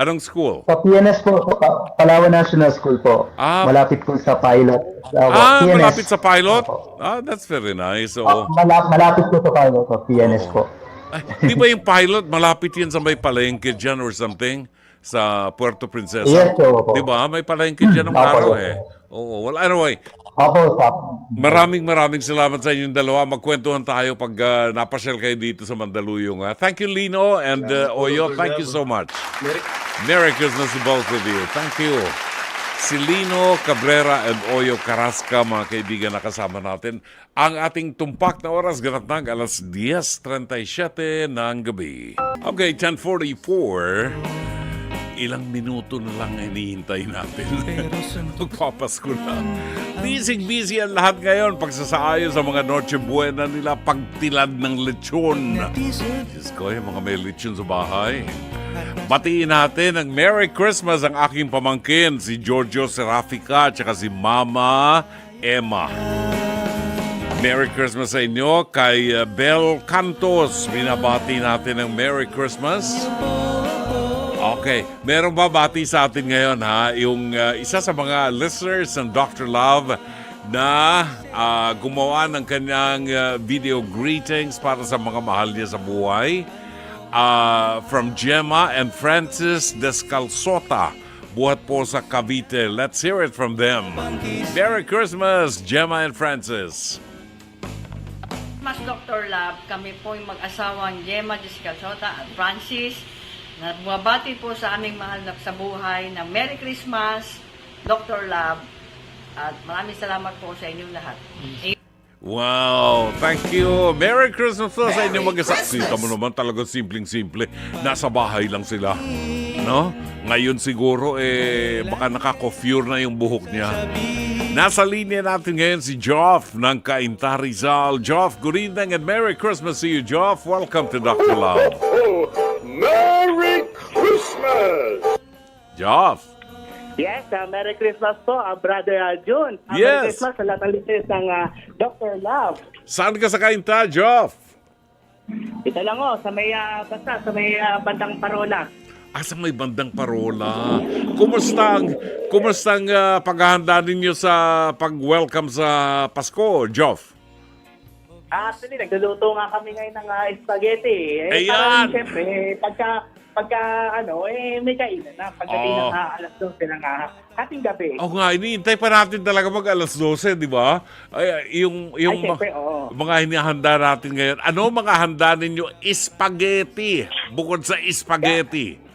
Anong school? Sa PNS po, Palawan National School po. Ah. Malapit po sa pilot. PNS. Malapit sa pilot? Opo. That's very nice. So, Malapit po sa pilot po, PNS po. di ba yung pilot, malapit yan sa may palengke dyan or something? Sa Puerto Princesa? Yes, opo. Di ba? May palengke dyan ng Opo, araw opo. eh. Oo, well, anyway. Opo, Maraming salamat sa inyong dalawa. Magkwentuhan tayo pag napasyal kayo dito sa Mandaluyong. Thank you, Lino and Oyo. Thank you so much. Merry Christmas to both of you. Thank you. Si Lino Cabrera and Oyo Carrasca, mga kaibigan na kasama natin. Ang ating tumpak na oras, ganap ng alas 10:37 ng gabi. Okay, 10:44. Ilang minuto na lang hinihintay natin. Magpapasko na. Busy ang lahat ngayon. Pagsasaayo sa mga Noche Buena nila, pagtilad ng lechon. Diyos ko, yung mga may lechon sa bahay. Batiin natin ang Merry Christmas ang aking pamangkin, si Giorgio Serafica, at si Mama Emma. Merry Christmas sa inyo kay Bel Cantos. Binabati natin ang Merry Christmas. Okay, meron ba bati sa atin ngayon ha? Yung isa sa mga listeners ng Dr. Love na gumawa ng kanyang video greetings para sa mga mahal niya sa buhay. From Gemma and Francis Descalzota. Buhat po sa Cavite. Let's hear it from them. Merry Christmas, Gemma and Francis. Mas Dr. Love, kami po yung mag-asawang Gemma Descalzota at Francis na bumabati po sa aming mahal na sa buhay na Merry Christmas, Dr. Love, at maraming salamat po sa inyong lahat. Wow, thank you. Merry Christmas po sa inyo mag-asawa. Kita mo naman talagang simpleng-simple. Nasa bahay lang sila. No? Ngayon siguro, baka naka-coiffure na yung buhok niya. Nasa linya natin ngayon si Joff ng Cainta Rizal. Joff, good evening and Merry Christmas to you, Joff. Welcome to Dr. Love. Oh, Merry Christmas! Joff. Yes, Merry Christmas po, Brother June. Yes. Merry Christmas sa lahat ng listeners ng Dr. Love. Saan ka sa Cainta, Joff? Ito lang sa may, basta, sa may bandang Parola. Sa may bandang Parola. Kumustang paghahanda ninyo sa pag-welcome sa Pasko, Joff? Actually, nagluluto nga kami ngayon ng spaghetti. Ayan! Siyempre, pagka may kainan na. Pagdating ng alas 12 ng ating gabi. Nga, iniintay pa natin talaga mag alas 12, di ba? Yung siyempre, oo. mga hinihanda natin ngayon. Ano mga handa ninyo? Spaghetti. Bukod sa spaghetti.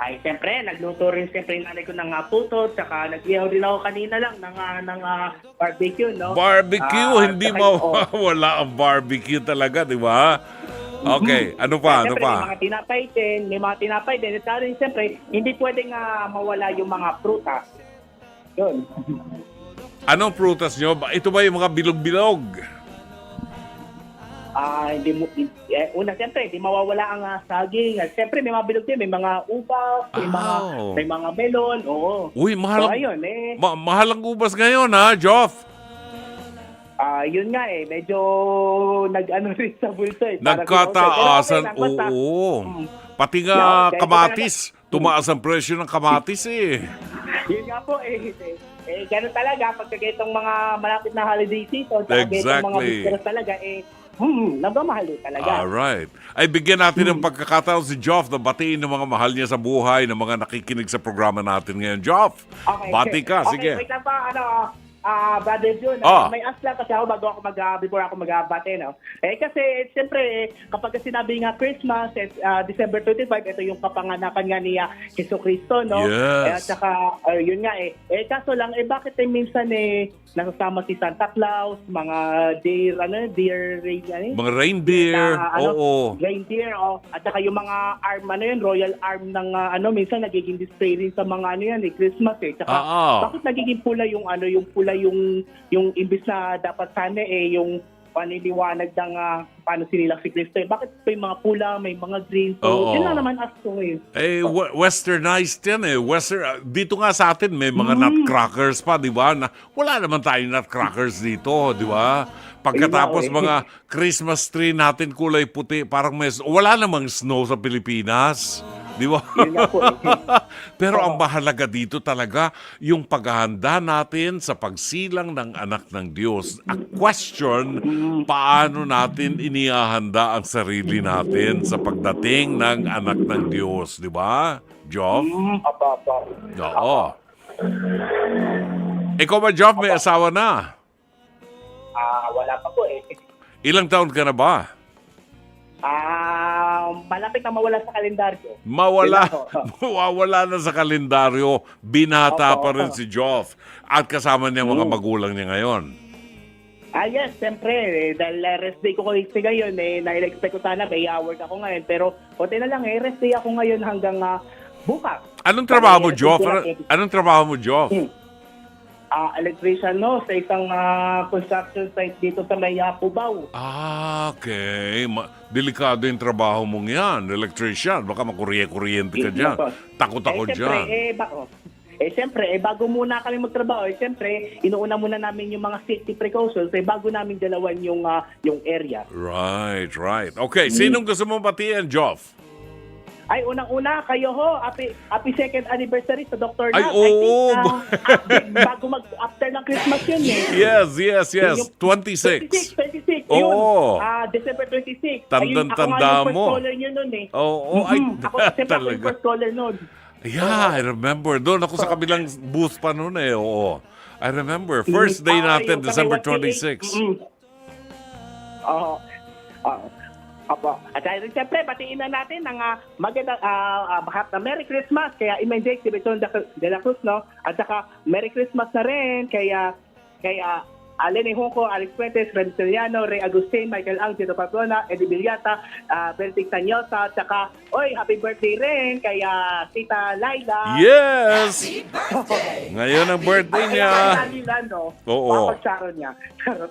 Ay, siyempre, nagluto rin siyempre yung nanay ko ng puto, tsaka nag-ihaw din ako kanina lang ng barbecue, no? Barbecue, hindi mawawala ang barbecue talaga, di ba? Okay, ano pa? Siyempre, may mga tinapay din. At rin, siyempre, hindi pwedeng mawala yung mga prutas. Yun. Anong prutas nyo? Ito ba yung mga bilog-bilog? Una, siyempre, di mawawala ang saging. Siyempre, may mga bilog din. May mga ubas, may mga melon. Oo. Uy, mahal, So, ayun, mahal ang ubas ngayon, ha, Joff? Yun nga medyo nag-ano rin sa bulsa Nagkataasan, oo. Pati nga Yeah, kamatis. Tumaas ang presyo ng kamatis, eh. Yun nga po, ganun talaga. Pagka itong mga malapit na holiday season, itong mga visitors talaga, nagmamahal talaga. Alright. Ay, bigyan natin ng pagkakataon si Joff na batiin ng mga mahal niya sa buhay, ng mga nakikinig sa programa natin ngayon. Joff, bati ka, sige. Okay, wait lang pa, Brother June, may ask lang kasi ako before ako mag-bate, no? Kasi, siyempre, kapag sinabi nga Christmas, December 25, ito yung kapanganakan nga ni Jesu Cristo, no? Yes. At saka, yun nga kaso lang, bakit minsan nasasama si Santa Claus, mga mga reindeer, oo. Reindeer, at saka yung mga arm, royal arm ng, minsan nagiging display rin sa mga, Christmas, Tsaka, bakit nagiging pula yung, yung imbis na dapat sana yung paniliwanag ng paano sinilang si Cristo. Bakit may mga pula, may mga green? So, yun lang naman asko Westernized yan dito nga sa atin may mga nutcrackers pa, di ba? Wala naman tayong nutcrackers dito, di ba? Pagkatapos mga Christmas tree natin kulay puti, parang wala namang snow sa Pilipinas. Di ba? Pero ang mahalaga dito talaga yung paghahanda natin sa pagsilang ng anak ng Diyos. A question, paano natin inihahanda ang sarili natin sa pagdating ng anak ng Diyos. Di ba, Joff? Oo. Ikaw ba, Joff, may asawa na? Wala pa po Ilang taon ka na ba? Malapit na mawala sa kalendaryo. Mawawala na sa kalendaryo. Binata pa rin si Joff. At kasama niya mga magulang niya ngayon. Yes, siyempre. Dahil rest day ko ngayon, na-expect ko sana, may hour ako ngayon. Pero, konti na lang, rest day ako ngayon hanggang bukas. Anong trabaho mo, Joff? Anong trabaho mo, Joff? Electrician, sa isang construction site dito sa may Cubao. Okay. Delikado yung trabaho mong yan, electrician. Baka makuryente ka dyan. Takot ako dyan. Siyempre, bago muna kami magtrabaho, siyempre, inuuna muna namin yung mga safety precautions bago namin dalawan yung area. Right. Okay, sinong gusto mong batiin, Joff? Ay, unang-una, kayo happy second anniversary sa Dr. Love. Ay, oo. Bago after ng Christmas yun Yes. 26. 26. Oo. December 26. Tanda mo. Ako nga yung first caller nyo nun Oo. Ako, siyempre ako yung first caller nun. Yeah, I remember. Doon ako sa kabilang booth pa noon Oo. I remember. First day natin, December 26. At siyempre, batiin na natin ang maganda, bahat na Merry Christmas kaya Imenjay si Beton de la Cruz, no? At saka Merry Christmas na rin kaya Lenny Honco, Alex Fuentes, Ren Soriano, Ray Agustin, Michael Ang, Tito Patrona, Eddie Villata, Benedict Tanyosa, tsaka, happy birthday rin kay Tita Laila. Yes! Ngayon ang birthday niya. Nila, no? Oo. Papagsaron niya. Charot.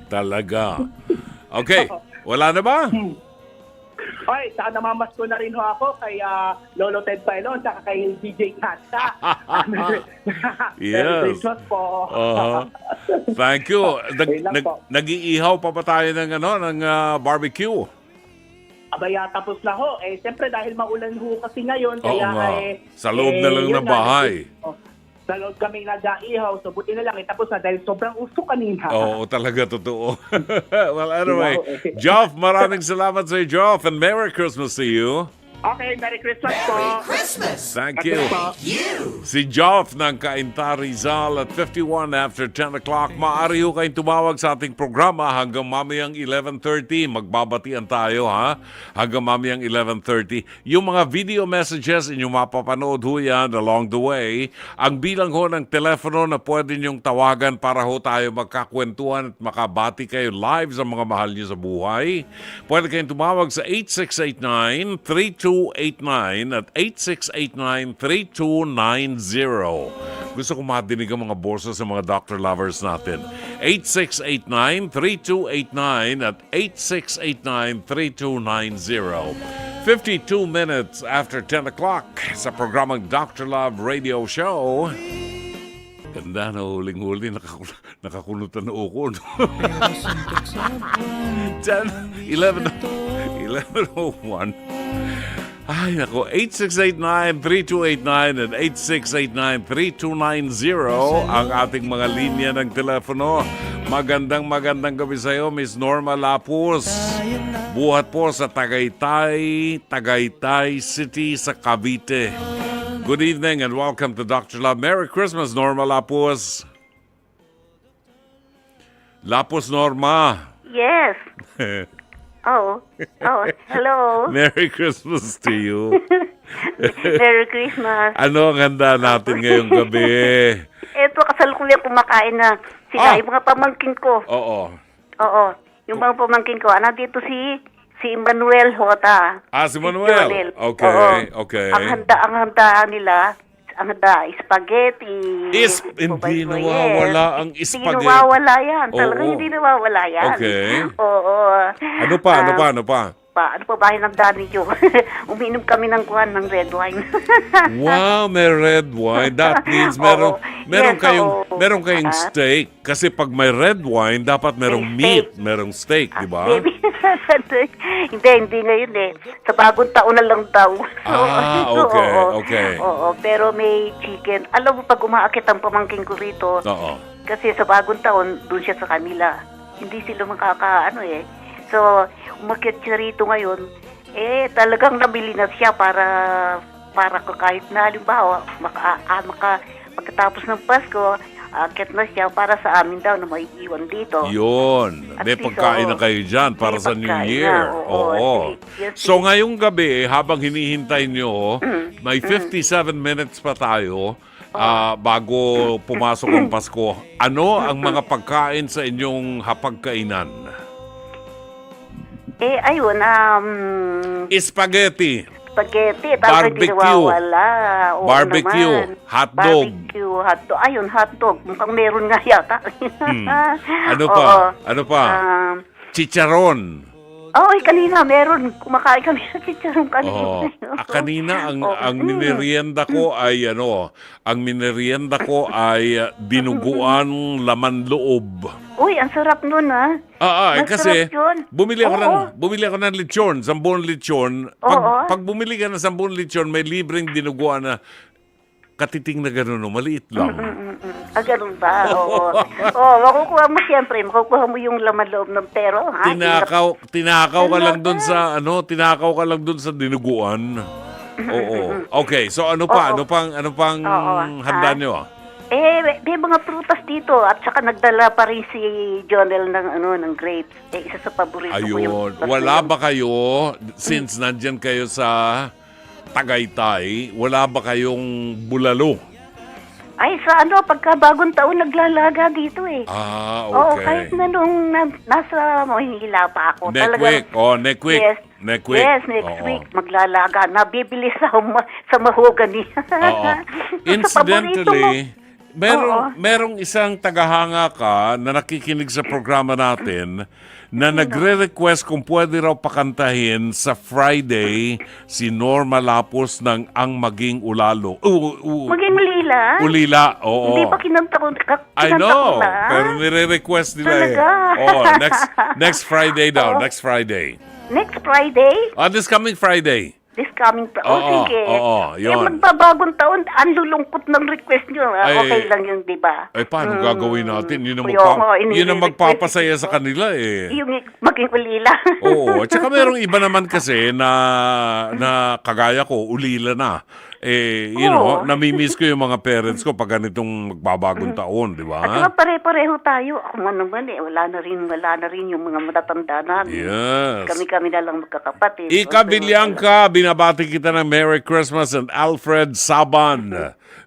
Talaga. Okay, wala na ba? Oy, saka namamas ko na rin ho ako kay Lolo Ted Pailon saka kay DJ Kata. Yes. Christmas po. Thank you. Ayun lang po. Nag-iihaw pa ba tayo ng barbecue? Abaya, tapos na ho. Siyempre dahil maulan ho kasi ngayon. Oo Kaya nga. Sa loob na lang yun ng nga, bahay. Sa loob kami nag-iihaw. So buti na lang. Tapos na dahil sobrang usok kanina. Oo, talaga totoo. Well, anyway, Joff, maraming salamat sa iyo, Joff, and Merry Christmas to you. Okay, Merry Christmas po. Thank you. Si Joff ng Cainta Rizal at 51 after 10 o'clock. Maaari ho kayong tumawag sa ating programa hanggang mamayang 11:30. Magbabatian tayo, ha? Hanggang mamayang 11:30. Yung mga video messages, inyong mapapanood ho yan along the way. Ang bilang ho ng telepono na pwede niyong tawagan para ho tayo magkakwentuhan at makabati kayo live sa mga mahal niyo sa buhay. Pwede kayong tumawag sa 8689-3289 at 8689-3290. Gusto ko madinig ang mga boso sa mga doctor lovers natin. 8689-3289 at 8689-3290. 52 minutes after 10 o'clock sa programang Dr. Love Radio Show. Ganda na huling-huli, nakakulutan na uko. 11:01. Ay, nako, 8689-3289 and 8689-3290 ang ating mga linya ng telepono. Magandang gabi sa iyo, Miss Norma Lapus. Buhat po sa Tagaytay City sa Cavite. Good evening and welcome to Dr. Love. Merry Christmas, Norma Lapus. Lapus Norma. Yes. Hello. Merry Christmas to you. Merry Christmas. Ano ang handa natin ngayong gabi? Ito, kasalukuyan kumakain na sila, yung mga pamangkin ko. Oo. Yung mga pamangkin ko. Nandito si Manuel Hota. Si Manuel. Jonel. Okay. Ang handa nila, spaghetti. Hindi nawawala ang spaghetti. Hindi nawawala yan. Talagang hindi nawawala yan. Okay. Oo. Ano pa? Ano pa ba yung handa ninyo? Uminom kami ng red wine. Wow, may red wine. That means meron kayong steak. Kasi pag may red wine, dapat merong meat, merong steak, di ba? Hindi ngayon eh. Sa bagong taon na lang daw. Okay. Oo, pero may chicken. Alam mo, pag umaakit ang pamangkin ko rito, kasi sa bagong taon, doon siya sa kanila. Hindi sila So, umakyat siya rito ngayon, talagang nabili na siya para kahit na halimbawa, pagkatapos ng Pasko, akyat na siya para sa amin daw na may iwan dito. Yun. May pagkain na kayo dyan para sa New Year. Oo. So ngayong gabi, habang hinihintay nyo, may 57 minutes pa tayo bago pumasok ang Pasko. Ano ang mga pagkain sa inyong hapagkainan? Spaghetti. Barbecue. Barbecue. Hotdog. Ayun, hotdog. Mukhang meron nga yata. Ano pa? Chicharon. Kanina meron. Kumakain kami sa chicharon kanina. Kanina ang minerienda ko ay dinuguan laman loob. Uy, ang sarap nun Kasi bumili ako ng lechon, 10 lechon. Pag bumili ka ng 10 lechon, may libreng dinuguan na katiting na gano'n, maliit lang. Ganun ba? Oo. Makukuha mo siyempre, makukuha mo yung laman loob ng pero. Tinakaw ka lang doon sa dinuguan. Oo. Okay, so ano pang handa nyo? May mga prutas dito at saka nagdala pa rin si Jonel ng grapes. Isa sa paborito ko yung... Ayun. Wala ba kayo, since nandyan kayo sa Tagaytay, wala ba kayong bulalo? Ay, sa pagka bagong taon naglalaga dito eh. Ah, Oo, okay. kahit na nung nasa Maynila pa ako. Next week. Oh, next week. Yes. Next week. Yes, next Oo. week maglalaga. Nabibili sa mahogany. Oo. Sa paborito mo. Incidentally, merong isang tagahanga ka na nakikinig sa programa natin na nagre-request kung pwede raw pakantahin sa Friday si Norma Lapus ng Ang Maging Ulalo. Maging ulila? Ulila, oo. Hindi pa kinanta ko. I know, pero nire-request nila Talaga? next Friday daw, next Friday. Next Friday? This coming Friday. This coming sige. Yun. Magbabagong taon, ang lulungkot ng request nyo. Okay lang yun, di ba? Paano gagawin natin? Yun Yun ang magpapasaya sa kanila eh. Yung maging ulila. Oo. At saka merong iba naman kasi na kagaya ko, ulila na. Namimiss ko yung mga parents ko pag ganitong magbabagong taon, di ba? At saka pare-pareho tayo. Ako man naman wala na rin yung mga matatanda namin. Yes. Kami na lang magkakapatid. Ika Bilyangka, binabati kita ng Merry Christmas, and Alfred Saban,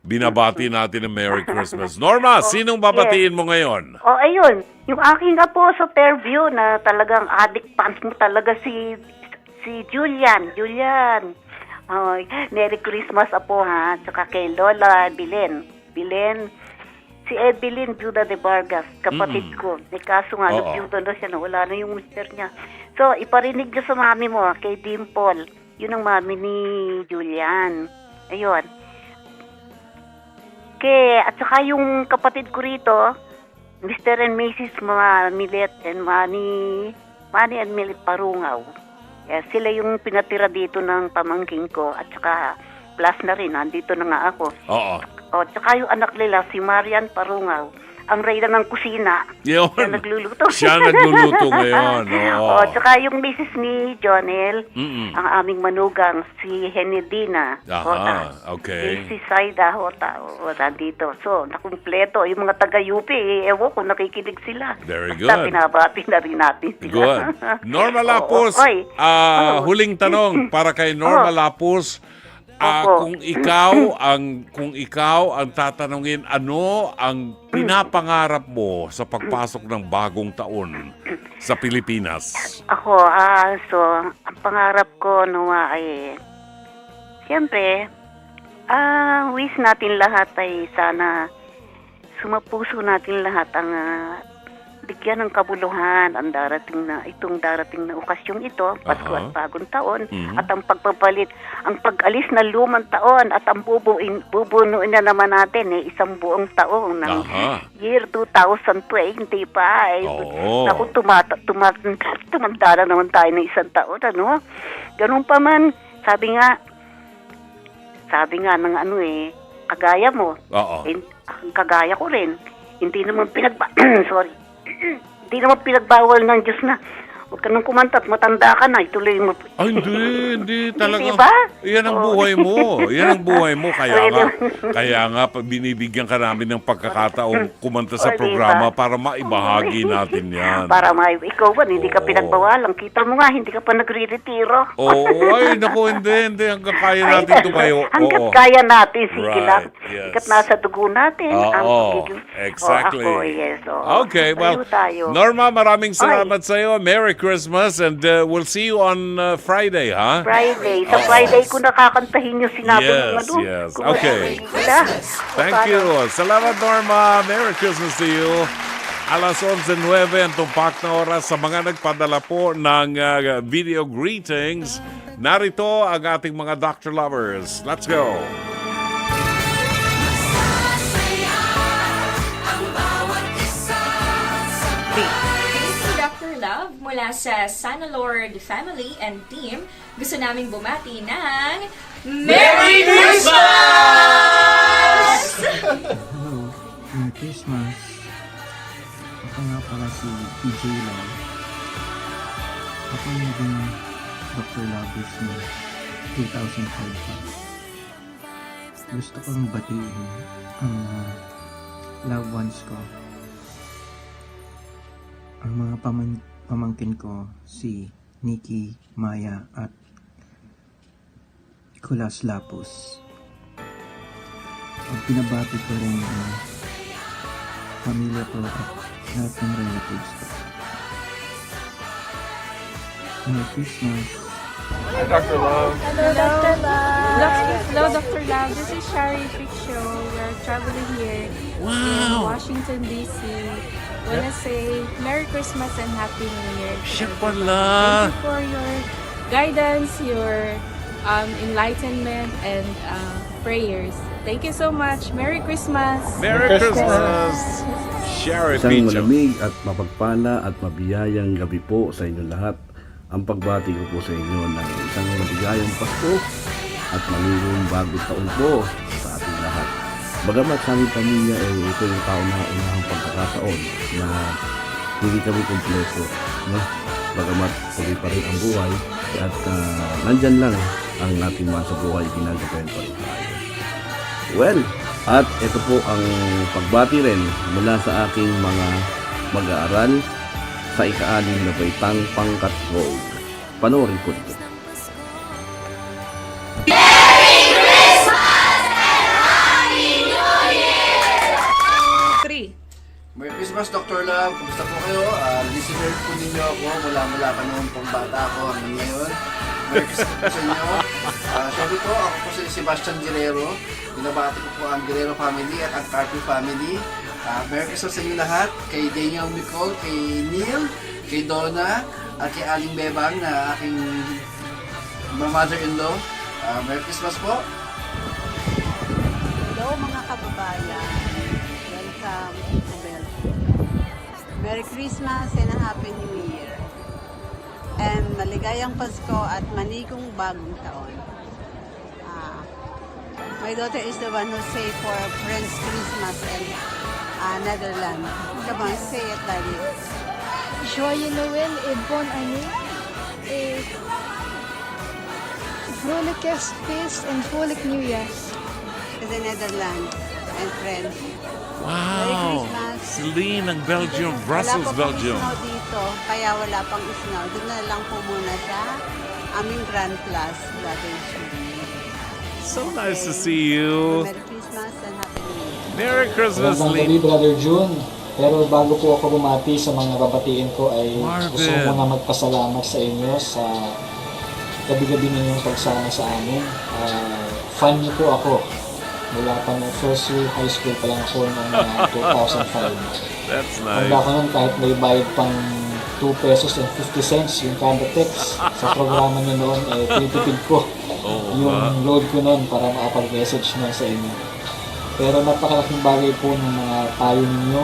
binabati natin ng Merry Christmas. Norma, sinong babatiin mo ngayon? Ayun. Yung aking apo sa Fairview na talagang addict fans mo talaga si Julian. Merry Christmas apo ha. Tsaka kay Lola Bilen, si Evelyn Viuda de Vargas, kapatid ko. May kaso nga, nag-viuda na siya, wala na yung mister niya. So, iparinig niyo sa mami mo, kay Dimple. Yun ang mami ni Julian. Ayun. At saka yung kapatid ko rito, Mr. and Mrs. Milet and Manny and Milet Parungaw. Sila yung pinatira dito ng pamangking ko at saka plus na rin, nandito na nga ako. Oo. Tsaka yung anak nila, si Marian Parungaw, ang reyna ng kusina. Yun. Siya nagluluto. Siya nagluluto ngayon. Oo. Tsaka yung misis ni Jonel, ang aming manugang, si Henedina. Okay. Si Saida Hota, nandito. So, nakumpleto. Yung mga taga-UP, ewan ko, nakikinig sila. Very good. Basta pinabati na rin natin sila. Good. Norma Lapus, huling tanong para kay Norma Lapus. Kung ikaw ang tatanungin, ano ang pinapangarap mo sa pagpasok ng bagong taon sa Pilipinas? Ako, ang pangarap ko ay, siyempre, wish natin lahat ay sana sumapuso natin lahat ang bigyan ng kabuluhan ang itong darating na okasyong ito, Pasko at Bagong Taon, at ang pagpapalit, ang pag-alis na lumang taon at ang bubunuin na naman natin isang buong taon ng year 2020 pa. Naku, tumanda na naman tayo ng isang taon, ano? Ganun pa man, sabi nga ng kagaya mo, kagaya ko rin, hindi naman hindi naman pinagbawal ng Diyos na huwag ka nang kumanta at matanda ka na, ituloy mo. Hindi talaga. Diba? Yan ang buhay mo. Kaya nga, binibigyan ka namin ng pagkakataong kumanta sa programa para maibahagi natin yan. Para ikaw ba, hindi ka pinagbawalan. Kita mo nga, hindi ka pa nagre-retiro. Hindi. Hanggang kaya natin tumayo. Hanggat kaya natin, sige lang. Yes. Hanggat nasa dugo natin. Exactly. Okay, well, tayo. Norma, maraming salamat sa iyo. Merry Christmas, and we'll see you on Friday, ha? Friday. Sa Friday ko nakakantahin yung sinabi mo. Yes. Okay. Thank you. Salamat, Norma. Merry Christmas to you. Alas 11:09 ang tumpak na oras sa mga nagpadala po ng video greetings. Narito ang ating mga Dr. Lovers. Let's go. Love mula sa Sana Lord family and team, gusto naming bumati ng Merry Christmas! Hello, Merry Christmas. Ako nga pala si PJ Love. Ako yung naging Dr. Lovers mo 2005. Gusto kong batiin ang loved ones ko. Ang mga pamangkin ko, si Nikki, Maya at Kulas Lapus. At pinabati ko rin ang pamilya ko at lahat ng relatives ko. Merry Christmas! Hi, Dr. Love. Hello, Dr. Love. Hello, Dr. Love. This is Shari Pick Show. We're traveling here in Washington, D.C. Wanna say Merry Christmas and Happy New Year. Siya Thank pala! you for your guidance, your enlightenment, and prayers. Thank you so much. Merry Christmas! Merry Christmas! Share Isang malamig at mapagpala at mabiyayang gabi po sa inyo lahat. Ang pagbati ko po sa inyo ng isang maligayang Pasko at maligayang bagong taon po sa ating lahat. Bagamat sa aming pamilya ito yung kauna-unahang pagkakataon na hindi kami kumpleto. No? Bagamat tuloy pa rin ang buhay at nandyan lang ang ating mga sa buhay, ginagabayan pa rin tayo. Well, at ito po ang pagbati rin mula sa aking mga mag-aaral sa ika-6 na baitang pangkat road. Panoorin po ito. Merry Christmas, Dr. Love. Kumusta po kayo? Listener po ninyo ako mula pa noon pong bata ako hanggang ngayon. Merry Christmas po sa inyo. Siyempre po, ako po si Sebastian Guerrero. Binabati ko po ang Guerrero family at ang Carpio family. Merry Christmas sa inyo lahat. Kay Daniel Nicole, kay Neil, kay Donna, at kay Aling Bebang na aking mother-in-law. Merry Christmas po. Hello mga kababayan. Welcome to Belgium. Merry Christmas and a Happy New Year. And maligayang Pasko at manigong bagong taon. My daughter is the one who say for French Christmas in Netherlands. Come on, say it like this. Joyeux Noël et bonne année. Et vrolijkers feest en vrolijk nieuwjaar. In the Netherlands and French. Wow! Merry Christmas. Celine ng Belgium, Brussels, wala pa Belgium. Snow dito, kaya wala pang snow. Doon na lang po muna sa aming Grand Plus, Brother Julie. So nice to see you. Merry Christmas and Happy New Year. Merry Christmas, Magandang Lee. gabi, Brother June. Pero bago po ako bumati sa mga babatiin ko ay gusto ko Marvin. muna magpasalamat sa inyo sa gabi-gabi ninyong pagsama sa amin. Fan niyo po ako. Mula pa ng first year high school pa lang ako noong 2005. That's Handa ko nice. nun kahit may bayad pang 2 pesos and 50 cents yung kada text sa programa niyo noon, tinitipid ko yung load ko noon para makapag-message na sa inyo. Pero napakalaking bagay po ng mga payo ninyo.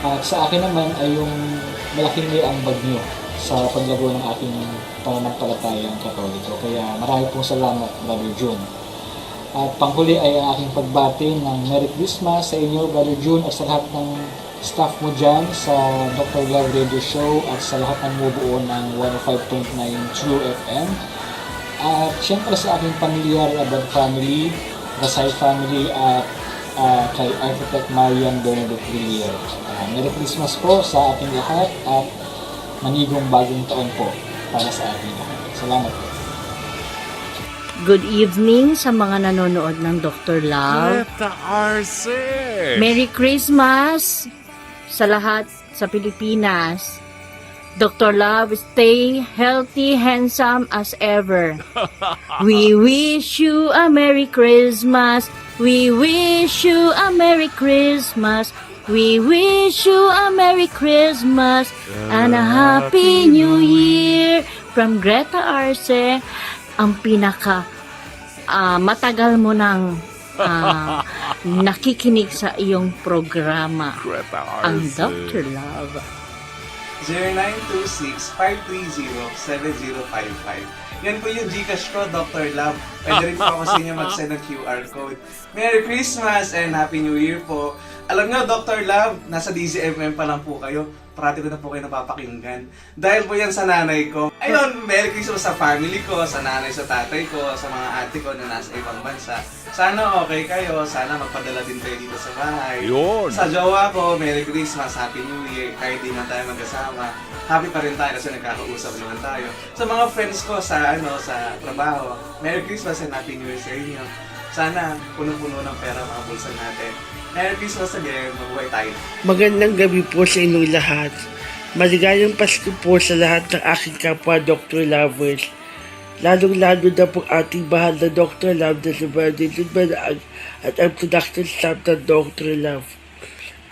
At sa akin naman ay yung malaking ambag nyo sa paglago ng aking pananampalatayang Katoliko. Kaya marami pong salamat, Brother June. At panghuli ay ang aking pagbati ng Merry Christmas sa inyo, Brother June, at sa lahat ng staff mo dyan sa Dr. Love Radio Show at sa lahat ng mubuo ng 105.9 True FM. At syempre sa aking pamilyar, Abad family, Rasay family, at kay Architect Marian Bernardo Trillier. Merry Christmas po sa ating lahat at manigong bagong taon po para sa ating lahat. Salamat po. Good evening sa mga nanonood ng Dr. Love. Greta Arce! Merry Christmas sa lahat sa Pilipinas. Dr. Love, stay healthy, handsome as ever. We wish you a Merry Christmas. We wish you a Merry Christmas. We wish you a Merry Christmas and a Happy New Year. From Greta Arce, ang pinaka matagal mo nang nakikinig sa iyong programa, Greta ang Arce. Dr. Love. 0926-530-7055. Yan po yung Gcash ko, Dr. Love. Pwede rin po ako sa inyo mag-send ng QR code. Merry Christmas and Happy New Year po. Alam nyo, Dr. Love, nasa DZFM pa lang po kayo. Parati ko na po kayo napapakinggan. Dahil po yan sa nanay ko. Ayun, Merry Christmas sa family ko, sa nanay, sa tatay ko, sa mga ate ko na nasa ibang bansa. Sana okay kayo. Sana magpadala din kayo dito sa bahay. Yun. Sa jowa ko, Merry Christmas, Happy New Year. Kahit di man tayo magkasama, happy pa rin tayo kasi nagkakausap naman tayo. Sa mga friends ko sa sa trabaho, Merry Christmas and Happy New Year sa inyo. Sana punong-puno ng pera mga bulsa natin. Merry Christmas again. Mabuhay tayo. Magandang gabi po sa inyong lahat. Maligayang Pasko po sa lahat ng aking kapwa Dr. Lovers. Lalong-lalo na po ating bahal na Dr. Love na si Bernadette Banaag at ang production staff ng Dr. Love.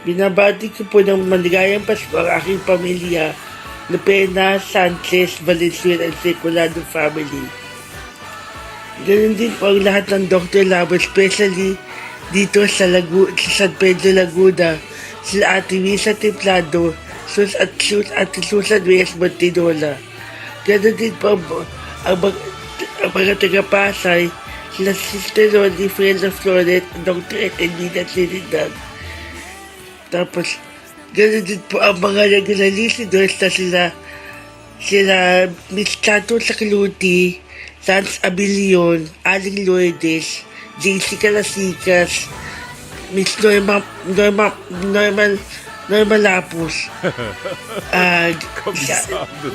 Binabati ko po ng maligayang Pasko ang aking pamilya na Pena, Sanchez, Valenzuela at Secolado family. Ganun din po ang lahat ng Dr. Love, especially dito sa San Pedro, Laguna, sila Ate Misa Templado, at Susan Reyes Montinola. Ganun din po ang mga taga-Pasay, sila Sister Ronnie Freda Floret, Dr. Edwina Trinidad. Tapos, ganun din po ang mga regular listeners na sila Miss Chato Sacluti, Lance Abilion, Aling Lourdes, JC Calasikas, Miss Norma Lapus.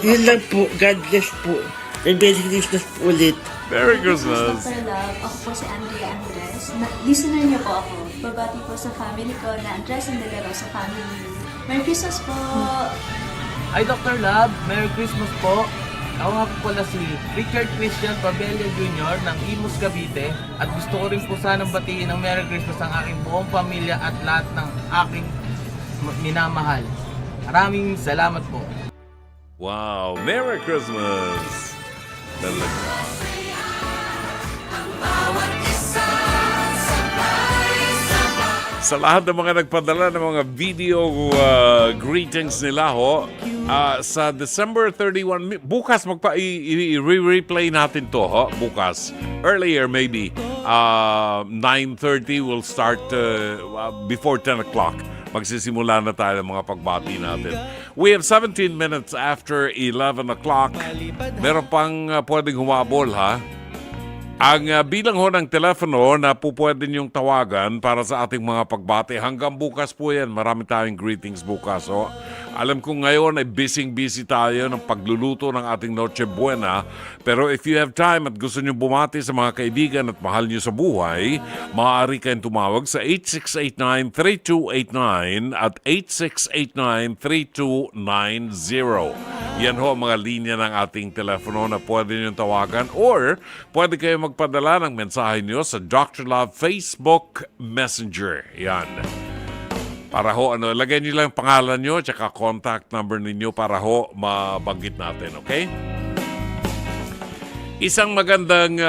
Yun lang po. God bless po. And Merry Christmas po ulit. Merry Christmas. Dr. Love, ako po si Andrea Andres. Listener niyo po ako. Babati po sa family ko na Andres and De La Rosa family. Merry Christmas po! Ay, Dr. Love, Merry Christmas po. Ako nga po pala si Richard Christian Pabella Jr. ng Imus, Cavite. At gusto ko rin po sanang batiin ng Merry Christmas ang aking buong pamilya at lahat ng aking minamahal. Maraming salamat po. Wow, Merry Christmas! Talaga. Sa lahat ng mga nagpadala ng mga video greetings nila ho, sa December 31, bukas i-replay natin to ho, bukas. Earlier maybe, 9:30 will start before 10 o'clock. Magsisimula na tayo ng mga pagbati natin. We have 17 minutes after 11 o'clock. Meron pang pwedeng humabol ha. Ang bilang ho ng telepono na po pwede niyong tawagan para sa ating mga pagbati. Hanggang bukas po yan. Marami tayong greetings bukas. Oh. Alam ko ngayon ay busy tayo ng pagluluto ng ating Noche Buena. Pero if you have time at gusto niyo bumati sa mga kaibigan at mahal niyo sa buhay, maaari kayong tumawag sa 8689-3289 at 8689-3290. Yan ho ang mga linya ng ating telepono na pwede niyong tawagan or pwede kayong magpadala ng mensahe niyo sa Dr. Love Facebook Messenger. Yan. Para ho, lagay niyo lang pangalan niyo at contact number ninyo para ho mabanggit natin, okay? Isang magandang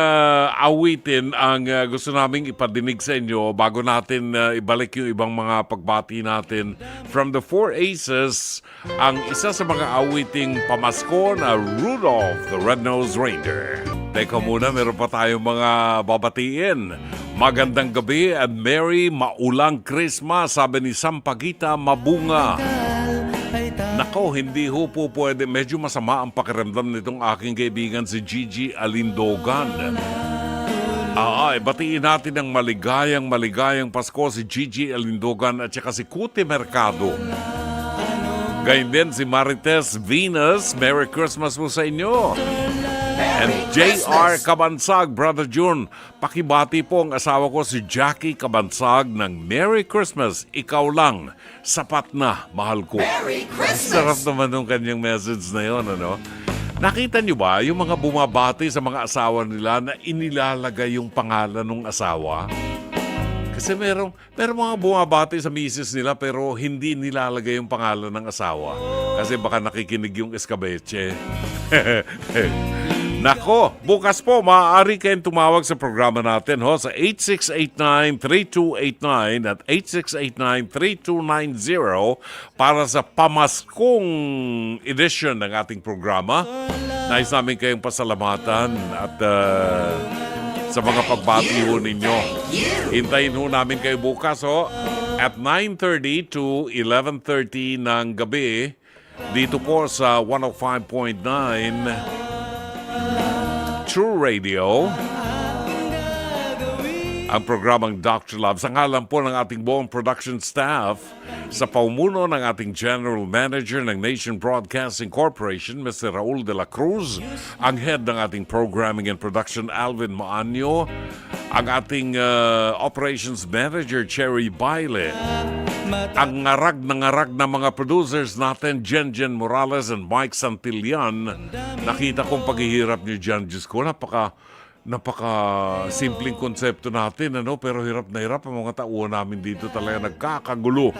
awitin ang gusto naming ipadinig sa inyo bago natin ibalik yung ibang mga pagbati natin. From the Four Aces, ang isa sa mga awiting pamasko na Rudolph the Red-Nosed Reindeer. Teka muna, meron pa tayong mga babatiin. Magandang gabi at Merry Maulang Christmas, sabi ni Sampaguita Mabunga. Nako, hindi ho po pwede. Medyo masama ang pakiramdam nitong aking kaibigan si Gigi Alindogan. Batiin natin ang maligayang Pasko si Gigi Alindogan at saka si Kuti Mercado. Gayun din si Marites Venus. Merry Christmas po sa inyo. And J.R. Kabansag, Brother June, pakibati po ang asawa ko si Jackie Kabansag ng Merry Christmas, ikaw lang, sapat na, mahal ko. Merry Christmas! Sarap naman yung kanyang message na yun, ano? Nakita niyo ba yung mga bumabati sa mga asawa nila na inilalagay yung pangalan ng asawa? Kasi merong mga bumabati sa misis nila pero hindi nilalagay yung pangalan ng asawa. Kasi baka nakikinig yung eskabeche. Nako, bukas po, maaari kayong tumawag sa programa natin sa 8689-3289 at 8689-3290 para sa pamaskong edition ng ating programa. Nais namin kayong pasalamatan at sa mga pagbati ho ninyo. Hintayin ho namin kayo bukas at 9:30 to 11:30 ng gabi dito po sa 105.9 True Radio, ang programang Dr. Love. Sa ngalan po ng ating buong production staff, sa paumuno ng ating General Manager ng Nation Broadcasting Corporation, Mr. Raul de la Cruz, ang head ng ating programming and production, Alvin Maanyo, ang ating operations manager, Cherry Baile, ang ngarag na mga producers natin, Jen Morales and Mike Santillan. Nakita kong paghihirap niyo dyan. Diyos ko, napaka simpleng konsepto natin, pero hirap na hirap ang mga tauhan namin dito, talaga nagkakagulo.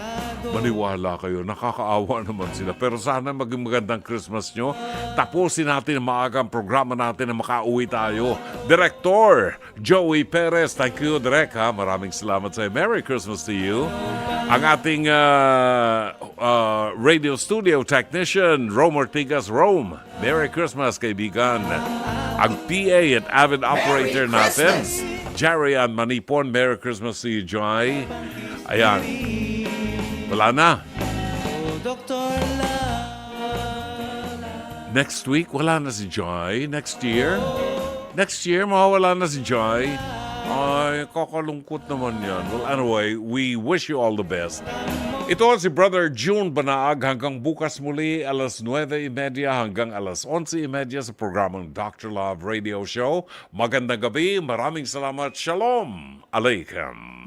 Maniwala kayo, nakakaawa naman sila. Pero sana maging magandang Christmas nyo. Tapusin natin ang maagang programa natin na makauwi tayo. Director Joey Perez, thank you, Direk. Maraming salamat sa Merry Christmas to you. Ang ating radio studio technician, Rome Ortigas. Rome, Merry Christmas, kaibigan. Ang PA at avid operator natin, Jerry and Manipon. Merry Christmas to you, Joy. Ayan. Wala na. Next week, wala na si Joy. Next year, mawawala na si Joy. Ay, kakalungkot naman yan. Well, anyway, we wish you all the best. Ito si Brother June Banaag hanggang bukas muli alas 9:30 hanggang alas 11:30 sa programang Dr. Love Radio Show. Magandang gabi, maraming salamat. Shalom Alaikum.